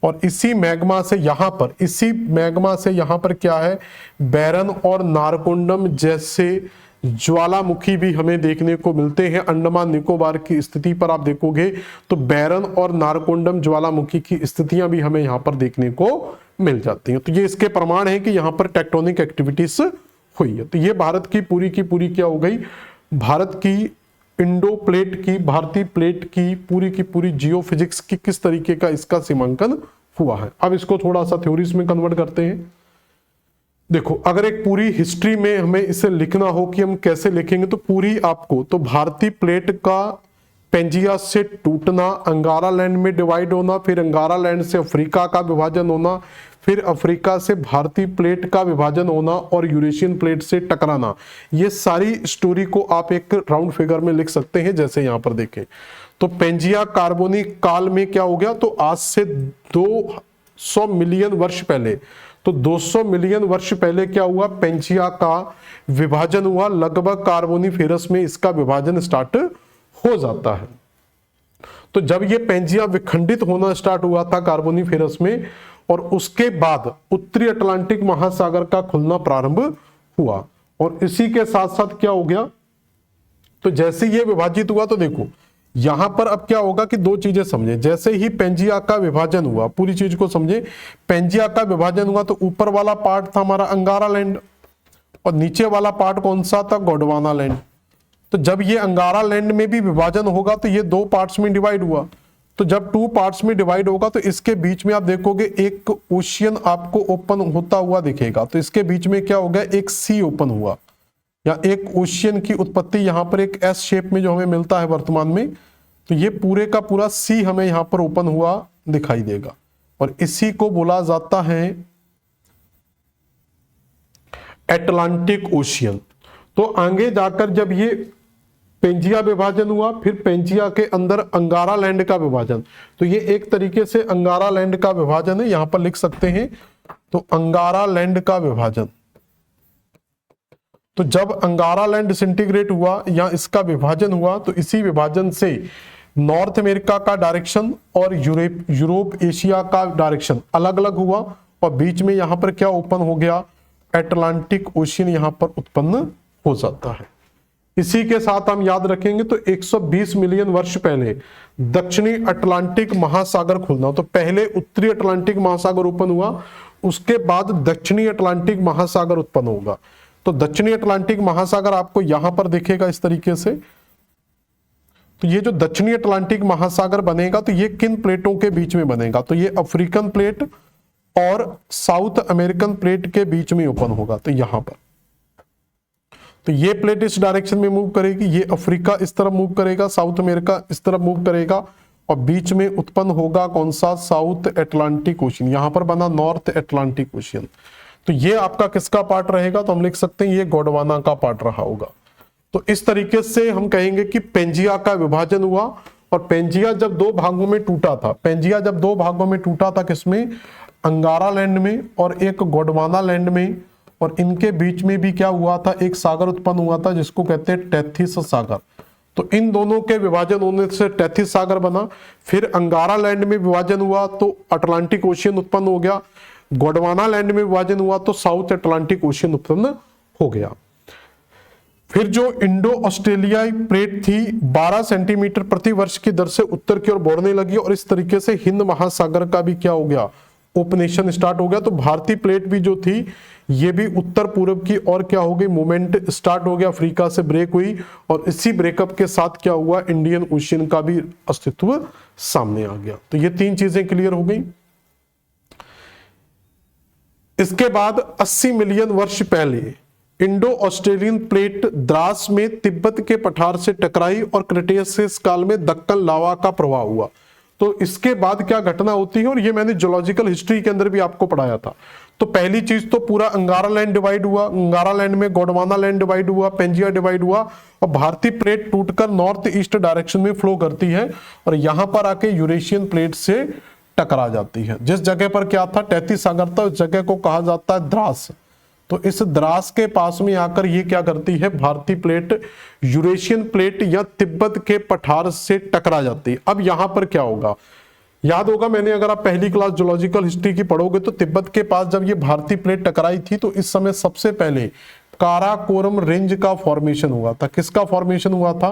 और इसी मैग्मा से यहां पर, इसी मैग्मा से यहां पर क्या है, बैरन और नारकोंडम जैसे ज्वालामुखी भी हमें देखने को मिलते हैं। अंडमान निकोबार की स्थिति पर आप देखोगे तो बैरन और नारकोंडम ज्वालामुखी की स्थितियां भी हमें यहां पर देखने को मिल जाती हैं। तो ये इसके प्रमाण है कि यहां पर टेक्टोनिक एक्टिविटीज हुई है। तो ये भारत की पूरी क्या हो गई, भारत की इंडो प्लेट की, भारतीय प्लेट की पूरी जियोफिजिक्स की किस तरीके का इसका सीमांकन हुआ है। अब इसको थोड़ा सा थ्योरीज में कन्वर्ट करते हैं। देखो, अगर एक पूरी हिस्ट्री में हमें इसे लिखना हो कि हम कैसे लिखेंगे, तो पूरी आपको, तो भारतीय प्लेट का पेंजिया से टूटना, अंगारा लैंड में डिवाइड होना, फिर अंगारा लैंड से अफ्रीका का विभाजन होना, फिर अफ्रीका से भारतीय प्लेट का विभाजन होना और यूरेशियन प्लेट से टकराना, ये सारी स्टोरी को आप एक राउंड फिगर में लिख सकते हैं जैसे यहां पर देखें। तो पेंजिया कार्बोनिक काल में क्या हो गया, तो आज से 200 मिलियन वर्ष पहले, तो 200 मिलियन वर्ष पहले क्या हुआ, पेंजिया का विभाजन हुआ। लगभग कार्बोनिफेरस में इसका विभाजन स्टार्ट हो जाता है। तो जब ये पेंजिया विखंडित होना स्टार्ट हुआ था कार्बोनिफेरस में, और उसके बाद उत्तरी अटलांटिक महासागर का खुलना प्रारंभ हुआ, और इसी के साथ साथ क्या हो गया, तो जैसे ये विभाजित हुआ, तो देखो यहां पर अब क्या होगा कि दो चीजें समझे। जैसे ही पेंजिया का विभाजन हुआ, पूरी चीज को समझे, पेंजिया का विभाजन हुआ तो ऊपर वाला पार्ट था हमारा अंगारा लैंड और नीचे वाला पार्ट कौन सा था, गोंडवाना लैंड। तो जब ये अंगारा लैंड में भी विभाजन होगा तो ये 2 पार्ट्स में डिवाइड हुआ, तो जब 2 पार्ट्स में डिवाइड होगा तो इसके बीच में आप देखोगे एक ओशियन आपको ओपन होता हुआ दिखेगा। तो इसके बीच में क्या हो गया, एक सी ओपन हुआ, या एक ओशियन की उत्पत्ति यहां पर एक एस शेप में जो हमें मिलता है वर्तमान में, तो ये पूरे का पूरा सी हमें यहां पर ओपन हुआ दिखाई देगा, और इसी को बोला जाता है अटलांटिक ओशियन। तो आगे जाकर जब ये पेंजिया विभाजन हुआ, फिर पेंजिया के अंदर अंगारा लैंड का विभाजन, तो ये एक तरीके से अंगारा लैंड का विभाजन है, यहां पर लिख सकते हैं। तो अंगारा लैंड का विभाजन, तो जब अंगारा लैंड डिसइंटीग्रेट हुआ या इसका विभाजन हुआ, तो इसी विभाजन से नॉर्थ अमेरिका का डायरेक्शन और यूरोप एशिया का डायरेक्शन अलग अलग हुआ, और बीच में यहां पर क्या ओपन हो गया, अटलांटिक ओशियन यहां पर उत्पन्न हो जाता है। इसी के साथ हम याद रखेंगे तो 120 मिलियन वर्ष पहले दक्षिणी अटलांटिक महासागर खुलना, तो पहले उत्तरी अटलांटिक महासागर ओपन हुआ, उसके बाद दक्षिणी अटलांटिक महासागर उत्पन्न होगा। तो दक्षिणी अटलांटिक महासागर आपको यहां पर दिखेगा इस तरीके से। तो ये जो दक्षिणी अटलांटिक महासागर बनेगा तो ये किन प्लेटों के बीच में बनेगा, तो ये अफ्रीकन प्लेट और साउथ अमेरिकन प्लेट के बीच में ओपन होगा। तो यहां पर तो ये प्लेट इस डायरेक्शन में मूव करेगी, ये अफ्रीका इस तरफ मूव करेगा, साउथ अमेरिका इस तरफ मूव करेगा, और बीच में उत्पन्न होगा कौन सा, साउथ अटलांटिक ओशियन। यहां पर बना नॉर्थ अटलांटिक ओशियन। तो ये आपका किसका पार्ट रहेगा, तो हम लिख सकते हैं ये गोंडवाना का पार्ट रहा होगा। तो इस तरीके से हम कहेंगे कि पेंजिया का विभाजन हुआ, और पेंजिया जब 2 भागों में टूटा था, पेंजिया जब 2 भागों में टूटा था, किसमें, अंगारा लैंड में और एक गोंडवाना लैंड में, और इनके बीच में भी क्या हुआ था, एक सागर उत्पन्न हुआ था जिसको कहते हैं टेथिस सागर। तो इन दोनों के विभाजन होने से टेथिस सागर बना। फिर अंगारा लैंड में विभाजन हुआ तो अटलांटिक ओशियन उत्पन्न हो गया, गोंडवाना लैंड में विभाजन हुआ तो साउथ अटलांटिक ओशियन उत्पन्न हो गया। फिर जो इंडो ऑस्ट्रेलियाई प्लेट थी 12 सेंटीमीटर प्रति वर्ष की दर से उत्तर की ओर बढ़ने लगी, और इस तरीके से हिंद महासागर का भी क्या हो गया, ओपनेशन स्टार्ट हो गया। तो भारतीय प्लेट भी जो थी ये भी उत्तर पूर्व की और क्या हो गई, मूवमेंट स्टार्ट हो गया, अफ्रीका से ब्रेक हुई, और इसी ब्रेकअप के साथ क्या हुआ, इंडियन ओशियन का भी अस्तित्व सामने आ गया। तो ये 3 चीजें क्लियर हो गई। इसके बाद 80 मिलियन वर्ष पहले इंडो ऑस्ट्रेलियन प्लेट द्रास में तिब्बत के पठार से टकराई, और क्रेटेशियस काल में दक्कन लावा का प्रवाह हुआ। तो इसके बाद क्या घटना होती है, और ये मैंने जूलॉजिकल हिस्ट्री के अंदर भी आपको पढ़ाया था। तो पहली चीज तो पूरा अंगारा लैंड डिवाइड हुआ, अंगारा लैंड में गोंडवाना लैंड डिवाइड हुआ, पेंजिया डिवाइड हुआ, और भारतीय प्लेट टूटकर नॉर्थ ईस्ट डायरेक्शन में फ्लो करती है, और यहां पर आके यूरेशियन प्लेट से टकरा जाती है। जिस जगह पर क्या था, टेथिस सागर था, उस जगह को कहा जाता है द्रास। तो इस द्रास के पास में आकर ये क्या करती है, भारतीय प्लेट यूरेशियन प्लेट या तिब्बत के पठार से टकरा जाती है। अब यहां पर क्या होगा, याद होगा मैंने, अगर आप पहली क्लास जूलॉजिकल हिस्ट्री की पढ़ोगे तो तिब्बत के पास जब ये भारतीय प्लेट टकराई थी तो इस समय सबसे पहले काराकोरम रेंज का फॉर्मेशन हुआ था। किसका फॉर्मेशन हुआ था,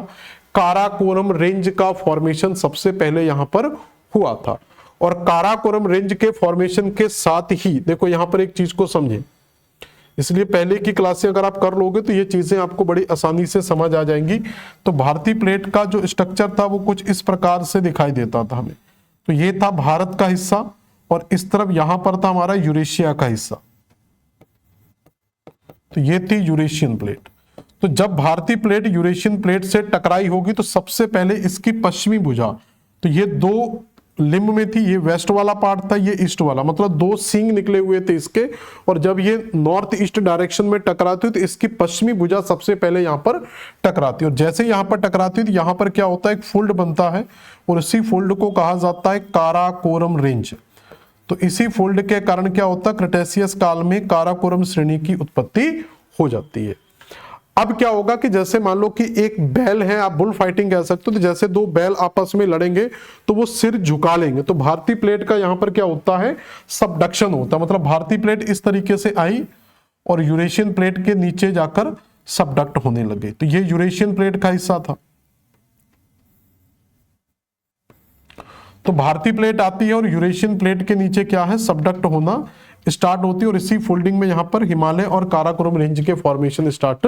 काराकोरम रेंज का फॉर्मेशन सबसे पहले यहां पर हुआ था। और काराकोरम रेंज के फॉर्मेशन के साथ ही देखो यहां पर एक चीज को समझें, इसलिए पहले की क्लासें अगर आप कर लोगे तो ये चीजें आपको बड़ी आसानी से समझ आ जाएंगी। तो भारतीय प्लेट का जो स्ट्रक्चर था वो कुछ इस प्रकार से दिखाई देता था हमें। तो ये था भारत का हिस्सा, और इस तरफ यहां पर था हमारा यूरेशिया का हिस्सा। तो ये थी यूरेशियन प्लेट। तो जब भारतीय प्लेट यूरेशियन प्लेट से टकराई होगी तो सबसे पहले इसकी पश्चिमी भुजा, तो ये 2 लिम्ब में थी, ये वेस्ट वाला पार्ट था, ये ईस्ट वाला, मतलब 2 सींग निकले हुए थे इसके, और जब ये नॉर्थ ईस्ट डायरेक्शन में टकराती तो इसकी पश्चिमी भुजा सबसे पहले यहां पर टकराती, और जैसे यहां पर टकराती तो यहां पर क्या होता है, एक फोल्ड बनता है, और इसी फोल्ड को कहा जाता है काराकोरम रेंज। तो इसी फोल्ड के कारण क्या होता है, क्रेटेशियस काल में काराकोरम श्रेणी की उत्पत्ति हो जाती है। अब क्या होगा कि जैसे मान लो कि एक बैल है, आप बुल फाइटिंग कह सकते हो, तो जैसे 2 बैल आपस में लड़ेंगे तो वो सिर झुका लेंगे। तो भारतीय प्लेट का यहां पर क्या होता है, सबडक्शन होता है, मतलब भारतीय प्लेट इस तरीके से आई और यूरेशियन प्लेट के नीचे जाकर सबडक्ट होने लगे। तो ये यूरेशियन प्लेट का हिस्सा था। तो भारतीय प्लेट आती है और यूरेशियन प्लेट के नीचे क्या है, सबडक्ट होना स्टार्ट होती है, और इसी फोल्डिंग में यहां पर हिमालय और काराकोरम रेंज के फॉर्मेशन स्टार्ट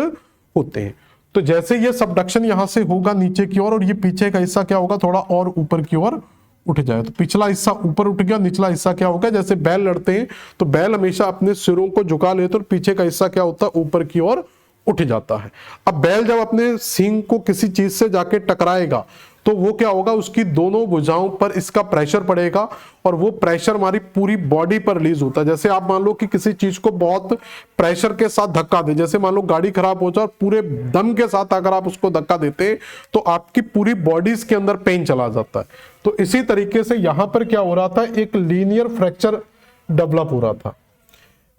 होते हैं। तो जैसे ये सबडक्शन यहां से होगा नीचे की ओर और ये पीछे का हिस्सा क्या होगा, थोड़ा और ऊपर की ओर उठ जाए। तो पिछला हिस्सा ऊपर उठ गया, निचला हिस्सा क्या होगा, जैसे बैल लड़ते हैं तो बैल हमेशा अपने सिरों को झुका लेते और पीछे का हिस्सा क्या होता है, ऊपर की ओर उठ जाता है। अब बैल जब अपने सींग को किसी चीज से जाके टकराएगा तो वो क्या होगा, उसकी दोनों भुजाओं पर इसका प्रेशर पड़ेगा और वो प्रेशर हमारी पूरी बॉडी पर रिलीज होता है। जैसे आप मान लो कि किसी चीज को बहुत प्रेशर के साथ धक्का दे, जैसे मान लो गाड़ी खराब हो जाए और पूरे दम के साथ अगर आप उसको धक्का देते हैं तो आपकी पूरी बॉडीज के अंदर पेन चला जाता है। तो इसी तरीके से यहां पर क्या हो रहा था, एक लीनियर फ्रैक्चर डेवलप हो रहा था।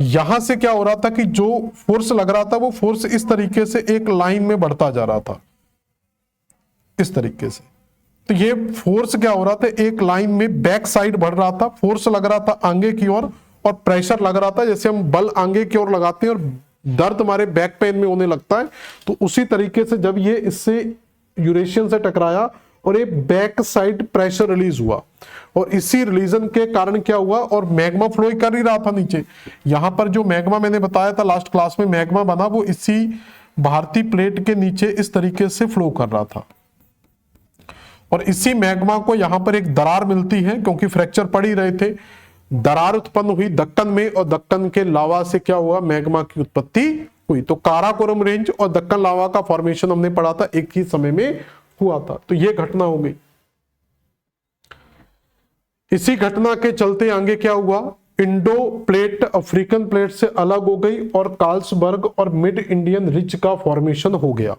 यहां से क्या हो रहा था कि जो फोर्स लग रहा था वो फोर्स इस तरीके से एक लाइन में बढ़ता जा रहा था, इस तरीके से। तो ये फोर्स क्या हो रहा था, एक लाइन में बैक साइड बढ़ रहा था, फोर्स लग रहा था आगे की ओर और प्रेशर लग रहा था। जैसे हम बल आगे की ओर लगाते हैं और दर्द हमारे बैक पेन में होने लगता है, तो उसी तरीके से जब ये इससे यूरेशियन से टकराया और एक बैक साइड प्रेशर रिलीज हुआ और इसी रिलीजन के कारण क्या हुआ, और मैग्मा फ्लो कर ही रहा था नीचे। यहां पर जो मैग्मा मैंने बताया था लास्ट क्लास में, मैग्मा बना वो इसी भारतीय प्लेट के नीचे इस तरीके से फ्लो कर रहा था और इसी मैग्मा को यहां पर एक दरार मिलती है क्योंकि फ्रैक्चर पड़ ही रहे थे। दरार उत्पन्न हुई दक्कन में और दक्कन के लावा से क्या हुआ, मैग्मा की उत्पत्ति हुई। तो काराकोरम रेंज और दक्कन लावा का फॉर्मेशन हमने पढ़ा था, एक ही समय में हुआ था। तो यह घटना हो गई। इसी घटना के चलते आगे क्या हुआ, इंडो प्लेट अफ्रीकन प्लेट से अलग हो गई और कार्ल्सबर्ग और मिड इंडियन रिज का फॉर्मेशन हो गया।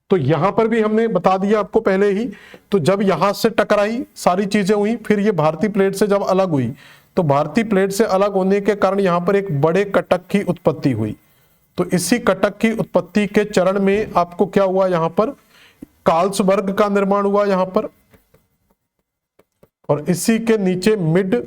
तो यहां पर भी हमने बता दिया आपको पहले ही। तो जब यहां से टकराई सारी चीजें हुई, फिर ये भारतीय प्लेट से जब अलग हुई तो भारतीय प्लेट से अलग होने के कारण यहां पर एक बड़े कटक की उत्पत्ति हुई। तो इसी कटक की उत्पत्ति के चरण में आपको क्या हुआ, यहां पर कार्ल्सबर्ग का निर्माण हुआ यहां पर, और इसी के नीचे मिड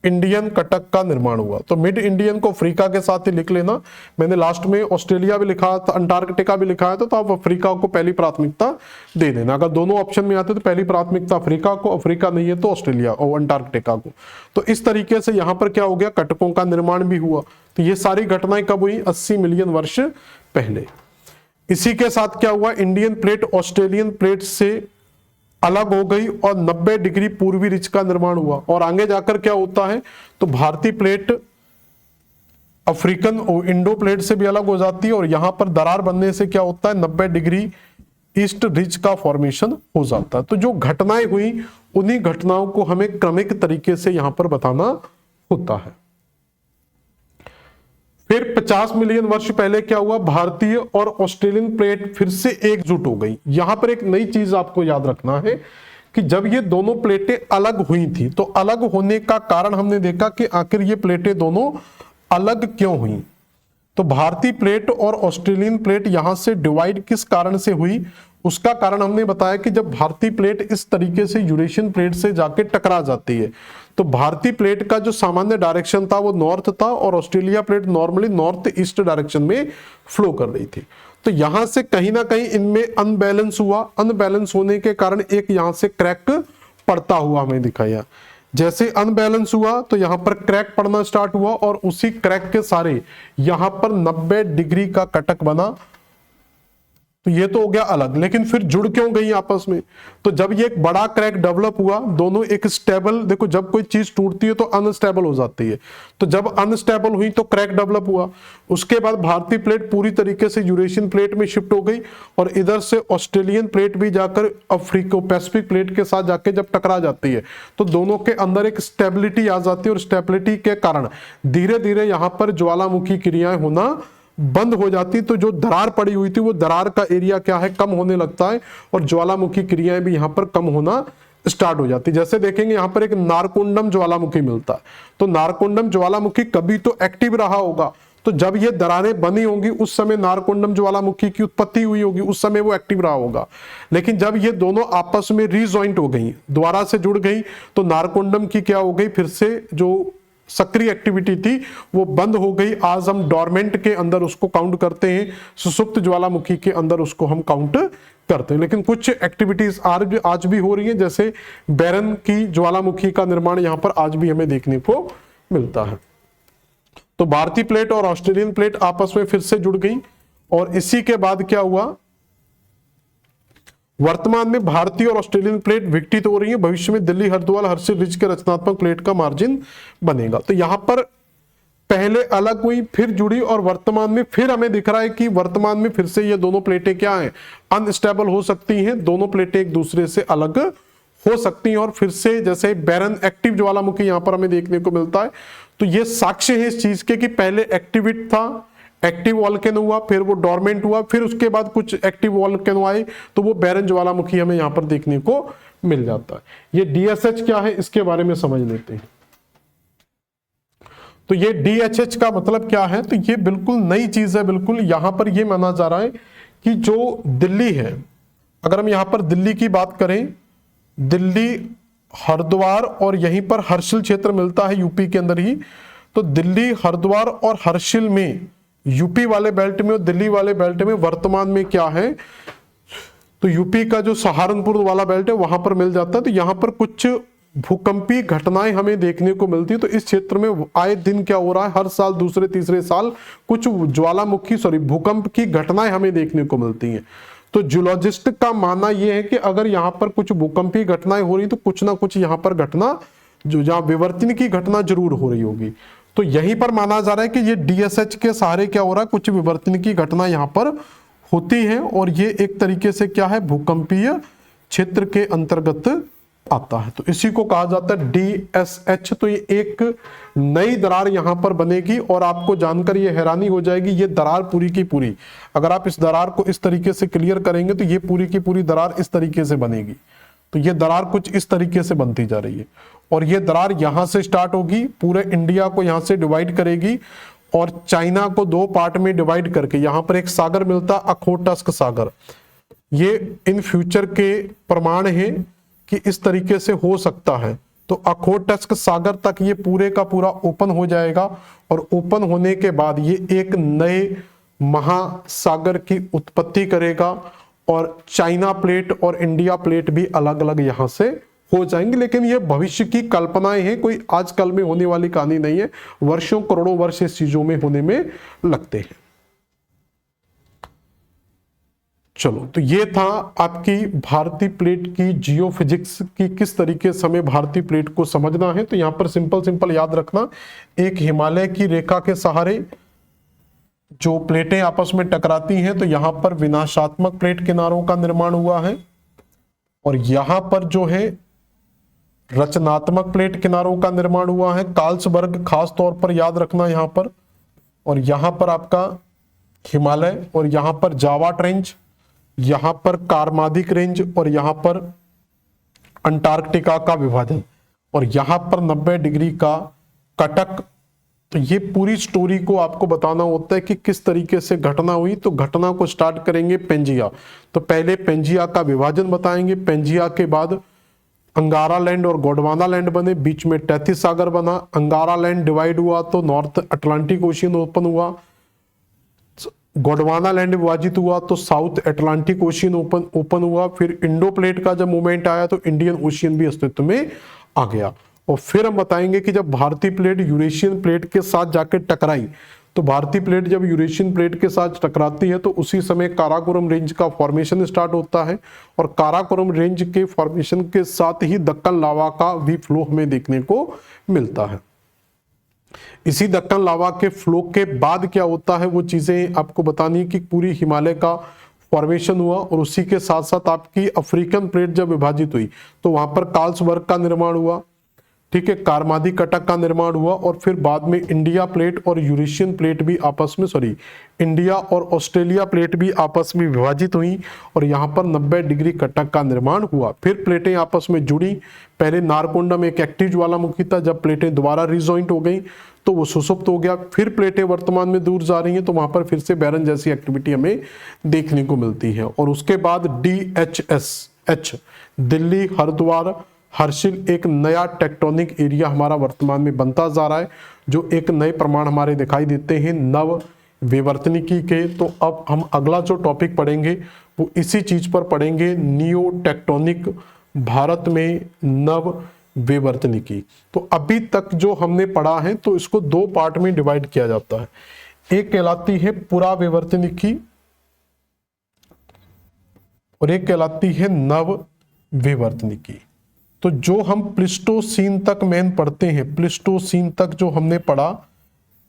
इंडियन कटक का निर्माण हुआ। तो मिड इंडियन को अफ्रीका के साथ ही लिख लेना। मैंने लास्ट में ऑस्ट्रेलिया भी लिखा था, अंटार्कटिका भी लिखा है, तो आप अफ्रीका को पहली प्राथमिकता दे देना। अगर दोनों ऑप्शन में आते तो पहली प्राथमिकता अफ्रीका को, अफ्रीका नहीं है तो ऑस्ट्रेलिया और अंटार्कटिका को। तो इस तरीके से यहां पर क्या हो गया, कटकों का निर्माण भी हुआ। तो ये सारी घटनाएं कब हुई, 80 मिलियन वर्ष पहले। इसी के साथ क्या हुआ, इंडियन प्लेट ऑस्ट्रेलियन प्लेट से अलग हो गई और 90 डिग्री पूर्वी रिज का निर्माण हुआ। और आगे जाकर क्या होता है, तो भारतीय प्लेट अफ्रीकन और इंडो प्लेट से भी अलग हो जाती है और यहां पर दरार बनने से क्या होता है, 90 डिग्री ईस्ट रिज का फॉर्मेशन हो जाता है। तो जो घटनाएं हुई उन्हीं घटनाओं को हमें क्रमिक तरीके से यहां पर बताना होता है। फिर 50 मिलियन वर्ष पहले क्या हुआ, भारतीय और ऑस्ट्रेलियन प्लेट फिर से एकजुट हो गई। यहां पर एक नई चीज आपको याद रखना है कि जब ये दोनों प्लेटें अलग हुई थी तो अलग होने का कारण हमने देखा कि आखिर ये प्लेटें दोनों अलग क्यों हुई। तो भारतीय प्लेट और ऑस्ट्रेलियन प्लेट यहां से डिवाइड किस कारण से हुई, उसका कारण हमने बताया कि जब भारतीय प्लेट इस तरीके से यूरेशियन प्लेट से जाके टकरा जाती है तो भारतीय प्लेट का जो सामान्य डायरेक्शन था वो नॉर्थ था और Australia plate normally north east direction में फ्लो कर रही थी। तो यहां से कहीं ना कहीं इनमें अनबैलेंस हुआ। अनबैलेंस होने के कारण एक यहां से क्रैक पड़ता हुआ हमें दिखाया। जैसे अनबैलेंस हुआ तो यहां पर क्रैक पड़ना स्टार्ट हुआ और उसी क्रैक के सारे यहां पर 90 डिग्री का कटक बना। तो ये तो हो गया अलग, लेकिन फिर जुड़ क्यों गई आपस में, तो जब ये एक बड़ा क्रैक डेवलप हुआ, दोनों एक स्टेबल, देखो जब कोई चीज टूटती है तो अनस्टेबल हो जाती है, तो जब अनस्टेबल हुई तो क्रैक डेवलप हुआ। उसके बाद भारतीय प्लेट पूरी तरीके से यूरेशियन प्लेट में शिफ्ट हो गई और इधर से ऑस्ट्रेलियन प्लेट भी जाकर अफ्रीको पैसिफिक प्लेट के साथ जाके जब टकरा जाती है तो दोनों के अंदर एक स्टेबिलिटी आ जाती है और स्टेबिलिटी के कारण धीरे धीरे यहां पर ज्वालामुखी क्रियाएं होना बंद हो जाती। तो जो दरार पड़ी हुई थी वो दरार का एरिया क्या है, कम होने लगता है और ज्वालामुखी क्रियाएं भी यहां पर कम होना स्टार्ट हो जाती। जैसे देखेंगे यहां पर एक नारकुंडम ज्वालामुखी मिलता है, तो नारकुंडम ज्वालामुखी कभी तो एक्टिव रहा होगा, तो जब ये दरारें बनी होंगी उस समय नारकुंडम ज्वालामुखी की उत्पत्ति हुई होगी, उस समय वो एक्टिव रहा होगा। लेकिन जब ये दोनों आपस में रीजॉइंट हो गई, दोबारा से जुड़ गई, तो नारकुंडम की क्या हो गई, फिर से जो सक्रिय एक्टिविटी थी वो बंद हो गई। आज हम डोरमेंट के अंदर उसको काउंट करते हैं, सुसुप्त ज्वालामुखी के अंदर उसको हम काउंट करते हैं। लेकिन कुछ एक्टिविटीज आज भी हो रही है, जैसे बैरन की ज्वालामुखी का निर्माण यहां पर आज भी हमें देखने को मिलता है। तो भारतीय प्लेट और ऑस्ट्रेलियन प्लेट आपस में फिर से जुड़ गई और इसी के बाद क्या हुआ, वर्तमान में भारतीय और ऑस्ट्रेलियन प्लेट विकसित हो रही है, भविष्य में दिल्ली हरिद्वार हर्षिल रिज के रचनात्मक प्लेट का मार्जिन बनेगा। तो यहां पर पहले अलग हुई फिर जुड़ी और वर्तमान में फिर हमें दिख रहा है कि वर्तमान में फिर से ये दोनों प्लेटें क्या हैं, अनस्टेबल हो सकती हैं, दोनों प्लेटें एक दूसरे से अलग हो सकती हैं और फिर से जैसे बैरन एक्टिव ज्वालामुखी यहां पर हमें देखने को मिलता है। तो ये साक्ष्य है इस चीज के कि पहले एक्टिविट था, एक्टिव वॉल्केनो हुआ, फिर वो डोरमेंट हुआ, फिर उसके बाद कुछ एक्टिव वॉल्केनो आए तो वो बैरन ज्वालामुखी हमें यहां पर देखने को मिल जाता है। ये डीएसएच क्या है इसके बारे में समझ लेते हैं। तो ये डीएचएच का मतलब क्या है, तो ये बिल्कुल नई चीज है। बिल्कुल यहां पर ये माना जा रहा है कि जो दिल्ली है, अगर हम यहां पर दिल्ली की बात करें, दिल्ली हरिद्वार और यहीं पर हर्षिल क्षेत्र मिलता है यूपी के अंदर ही, तो दिल्ली हरिद्वार और हर्षिल में यूपी वाले बेल्ट में और दिल्ली वाले बेल्ट में वर्तमान में क्या है, तो यूपी का जो सहारनपुर वाला बेल्ट है वहां पर मिल जाता है। तो यहां पर कुछ भूकंपीय घटनाएं हमें देखने को मिलती है। तो इस क्षेत्र में आए दिन क्या हो रहा है, हर साल दूसरे तीसरे साल कुछ भूकंप की घटनाएं हमें देखने को मिलती हैं। तो जियोलॉजिस्ट का मानना यह है कि अगर यहाँ पर कुछ भूकंपीय घटनाएं हो रही तो कुछ ना कुछ यहाँ पर घटना जो जहाँ विवर्तन की घटना जरूर हो रही होगी। तो यहीं पर माना जा रहा है कि ये डीएसएच के सहारे क्या हो रहा है, कुछ विवर्तन की घटना यहाँ पर होती है और ये एक तरीके से क्या है, भूकंपीय क्षेत्र के अंतर्गत आता है। तो इसी को कहा जाता है डीएसएच। तो ये एक नई दरार यहां पर बनेगी और आपको जानकर ये हैरानी हो जाएगी, ये दरार पूरी की पूरी, अगर आप इस दरार को इस तरीके से क्लियर करेंगे तो ये पूरी की पूरी दरार इस तरीके से बनेगी। तो ये दरार कुछ इस तरीके से बनती जा रही है और ये दरार यहां से स्टार्ट होगी, पूरे इंडिया को यहां से डिवाइड करेगी और चाइना को दो पार्ट में डिवाइड करके यहां पर एक सागर मिलता, अखोटस्क सागर। ये इन फ्यूचर के प्रमाण है कि इस तरीके से हो सकता है। तो अखोटस्क सागर तक ये पूरे का पूरा ओपन हो जाएगा और ओपन होने के बाद ये एक नए महासागर की उत्पत्ति करेगा और चाइना प्लेट और इंडिया प्लेट भी अलग अलग यहां से हो जाएंगे। लेकिन ये भविष्य की कल्पनाएं हैं, कोई आजकल में होने वाली कहानी नहीं है। वर्षों करोड़ों वर्ष इस चीजों में होने में लगते हैं। चलो, तो ये था आपकी भारतीय प्लेट की जियोफिजिक्स की किस तरीके से हमें भारतीय प्लेट को समझना है। तो यहां पर सिंपल याद रखना, एक हिमालय की रेखा के सहारे जो प्लेटें आपस में टकराती हैं तो यहां पर विनाशात्मक प्लेट किनारों का निर्माण हुआ है और यहां पर जो है रचनात्मक प्लेट किनारों का निर्माण हुआ है। कार्लसबर्ग खास तौर पर याद रखना यहां पर, और यहां पर आपका हिमालय और यहां पर जावा ट्रेंच, यहां पर कारमादिक रेंज और यहां पर अंटार्कटिका का विभाजन और यहां पर 90 डिग्री का कटक। तो ये पूरी स्टोरी को आपको बताना होता है कि किस तरीके से घटना हुई। तो घटना को स्टार्ट करेंगे पेंजिया। तो पहले पेंजिया का विभाजन बताएंगे, पेंजिया के बाद अंगारा लैंड और गोंडवाना लैंड बने, बीच में तैतीस सागर बना। अंगारा लैंड डिवाइड हुआ तो नॉर्थ अटलांटिक ओशियन ओपन हुआ, गोंडवाना लैंड विभाजित हुआ तो साउथ अटलांटिक ओशियन ओपन हुआ। फिर इंडो प्लेट का जब मूवमेंट आया तो इंडियन ओशियन भी अस्तित्व में आ गया। और फिर हम बताएंगे कि जब भारतीय प्लेट यूरेशियन प्लेट के साथ जाकर टकराई, तो भारतीय प्लेट जब यूरेशियन प्लेट के साथ टकराती है तो उसी समय काराकोरम रेंज का फॉर्मेशन स्टार्ट होता है और काराकोरम रेंज के फॉर्मेशन के साथ ही दक्कन लावा का भी फ्लो हमें देखने को मिलता है। इसी दक्कन लावा के फ्लो के बाद क्या होता है वो चीजें आपको बतानी कि पूरी हिमालय का फॉर्मेशन हुआ और उसी के साथ साथ आपकी अफ्रीकन प्लेट जब विभाजित हुई तो वहां पर कार्लसबर्ग का निर्माण हुआ, ठीक है, कारमादी कटक का निर्माण हुआ और फिर बाद में इंडिया प्लेट और यूरेशियन प्लेट भी आपस में इंडिया और ऑस्ट्रेलिया प्लेट भी आपस में विभाजित हुई और यहाँ पर 90 डिग्री कटक का निर्माण हुआ। फिर प्लेटें आपस में जुड़ी, पहले नारकोंडम एक एक्टिव ज्वालामुखी था, जब प्लेटें दोबारा रिजॉइंट हो गई तो वो सुसुप्त हो गया। फिर प्लेटें वर्तमान में दूर जा रही हैं तो वहां पर फिर से बैरन जैसी एक्टिविटी हमें देखने को मिलती है। और उसके बाद DHSH दिल्ली हरिद्वार हर्षिल एक नया टेक्टोनिक एरिया हमारा वर्तमान में बनता जा रहा है, जो एक नए प्रमाण हमारे दिखाई देते हैं नव विवर्तनिकी के। तो अब हम अगला जो टॉपिक पढ़ेंगे वो इसी चीज पर पढ़ेंगे, नियो टेक्टोनिक भारत में नव विवर्तनिकी। तो अभी तक जो हमने पढ़ा है तो इसको दो पार्ट में डिवाइड किया जाता है। एक कहलाती है पुरा विवर्तनिकी और एक कहलाती है नव विवर्तनिकी। तो जो हम प्लिस्टोसीन तक मेन पढ़ते हैं, प्लिस्टोसीन तक जो हमने पढ़ा,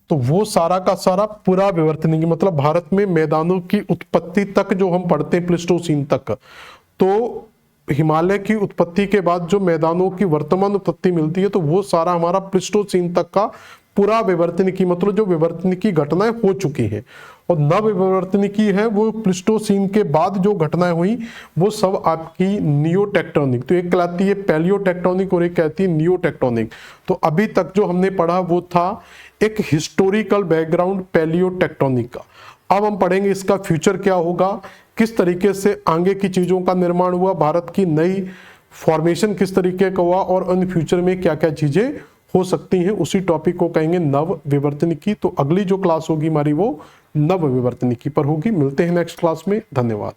तो वो सारा का सारा पूरा विवर्तनिकी, मतलब भारत में मैदानों की उत्पत्ति तक जो हम पढ़ते हैं प्लिस्टोसीन तक, तो हिमालय की उत्पत्ति के बाद जो मैदानों की वर्तमान उत्पत्ति मिलती है, तो वो सारा हमारा प्लिस्टोसीन तक का पूरा विवर्तनिकी, मतलब जो विवर्तनिकी घटनाएं हो चुकी हैं। और नव विवर्तनिकी है वो प्लिस्टोसीन के बाद जो घटनाएं हुई वो सब आपकी नियोटेक्टोनिक। तो एक कहलाती है पैलियोटेक्टोनिक और एक कहती है नियोटेक्टोनिक। तो अभी तक जो हमने पढ़ा वो था एक हिस्टोरिकल बैकग्राउंड पैलियोटेक्टोनिक का। अब हम पढ़ेंगे इसका फ्यूचर क्या होगा, किस तरीके से आगे की चीजों का निर्माण हुआ, भारत की नई फॉर्मेशन किस तरीके का हुआ और इन फ्यूचर में क्या क्या चीजें हो सकती हैं, उसी टॉपिक को कहेंगे नव विवर्तनिकी। तो अगली जो क्लास होगी हमारी वो नव विवर्तनिकी पर होगी। मिलते हैं नेक्स्ट क्लास में। धन्यवाद।